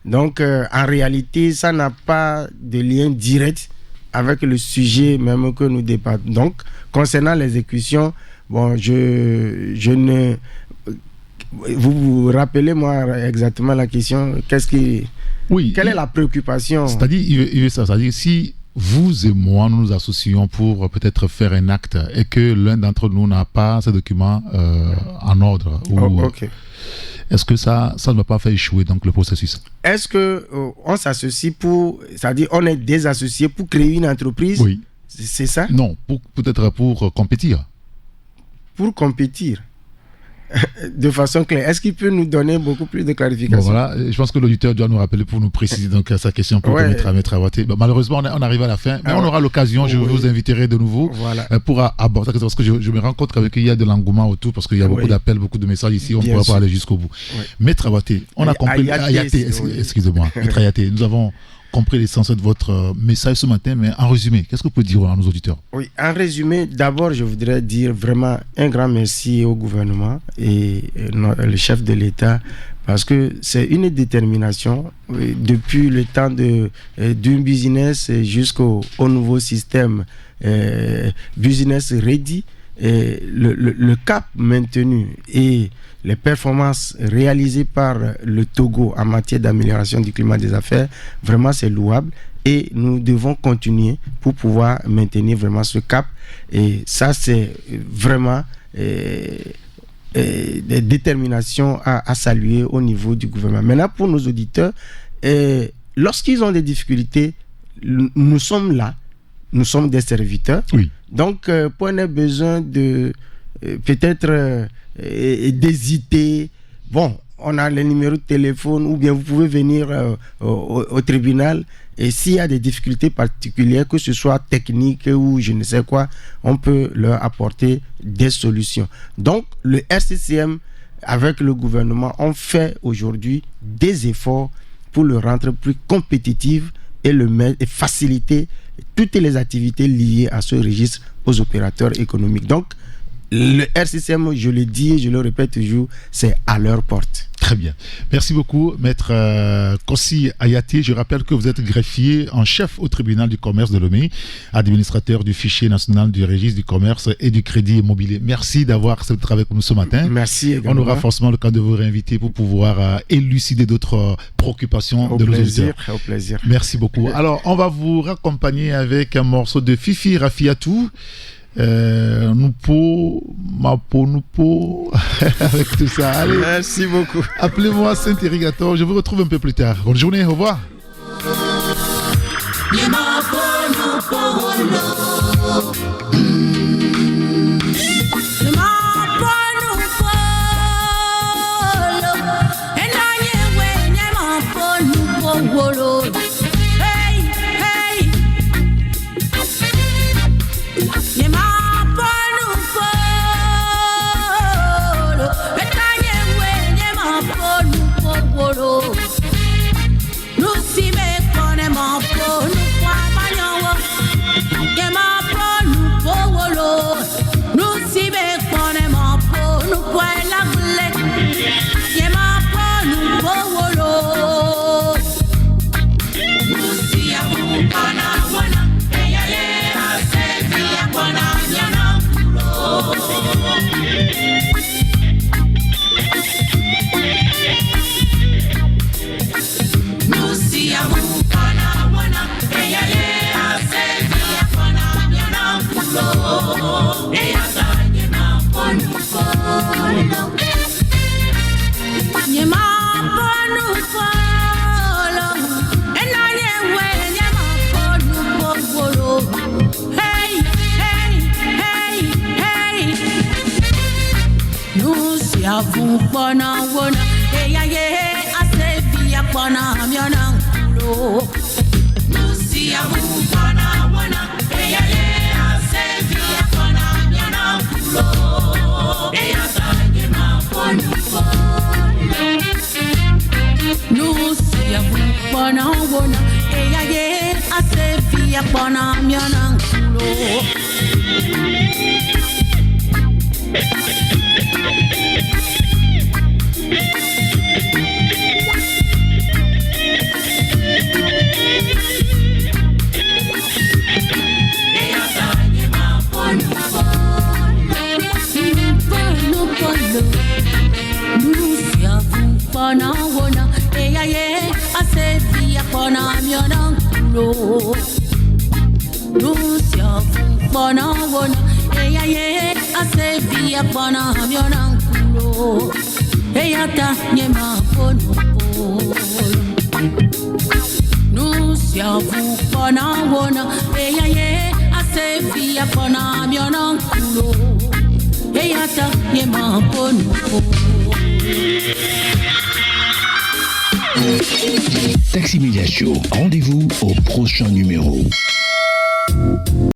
Donc, en réalité, ça n'a pas de lien direct avec le sujet même que nous débattons. Donc, concernant l'exécution, bon, je ne... Vous rappelez-moi exactement la question. Quelle est la préoccupation? C'est-à-dire, si vous et moi, nous nous associons pour peut-être faire un acte et que l'un d'entre nous n'a pas ce document en ordre, okay. Est-ce que ça ne va pas faire échouer donc le processus? Est-ce qu'on s'associe c'est-à-dire on est des associés pour créer une entreprise? Oui. C'est ça? Non, peut-être pour compétir. Pour compétir de façon claire. Est-ce qu'il peut nous donner beaucoup plus de clarification? Bon, voilà, je pense que l'auditeur doit nous rappeler pour nous préciser donc sa question pour permettre à Maître Ayaté. Malheureusement, on arrive à la fin, mais on aura l'occasion, je vous inviterai de nouveau pour aborder, parce que je me rends compte qu'il y a de l'engouement autour, parce qu'il y a beaucoup d'appels, beaucoup de messages ici, on ne pourra pas aller jusqu'au bout. Maître Ayaté, on a compris, excusez-moi, Maître Ayaté, nous avons compris l'essence de votre message ce matin, mais en résumé, qu'est-ce que vous pouvez dire à nos auditeurs? Oui, en résumé, d'abord, je voudrais dire vraiment un grand merci au gouvernement et le chef de l'État, parce que c'est une détermination depuis le temps du business jusqu'au nouveau système business ready, le cap maintenu et les performances réalisées par le Togo en matière d'amélioration du climat des affaires, vraiment c'est louable et nous devons continuer pour pouvoir maintenir vraiment ce cap. Et ça, c'est vraiment des déterminations à saluer au niveau du gouvernement. Maintenant, pour nos auditeurs, lorsqu'ils ont des difficultés, nous sommes là, nous sommes des serviteurs. Oui. Donc, pour un besoin de peut-être d'hésiter, bon, on a le numéro de téléphone ou bien vous pouvez venir au tribunal et s'il y a des difficultés particulières, que ce soit technique ou je ne sais quoi, on peut leur apporter des solutions. Donc, le RCCM avec le gouvernement, on fait aujourd'hui des efforts pour le rendre plus compétitif et faciliter toutes les activités liées à ce registre aux opérateurs économiques. Donc, le RCCM, je le dis, je le répète toujours, c'est à leur porte. Très bien. Merci beaucoup, Maître Kossi Ayati. Je rappelle que vous êtes greffier en chef au tribunal du commerce de Lomé, administrateur du fichier national du registre du commerce et du crédit immobilier. Merci d'avoir accepté avec nous ce matin. Merci également. On aura forcément le cas de vous réinviter pour pouvoir élucider d'autres préoccupations de nos auditeurs. Au plaisir. Merci beaucoup. Alors, on va vous raccompagner avec un morceau de Fifi Rafiatou. Noupo, Mapo, Noupo, avec tout ça. Allez, merci beaucoup. Appelez-moi Saint-Irrigator. Je vous retrouve un peu plus tard. Bonne journée, au revoir. Taxi Media Show, rendez-vous au prochain numéro.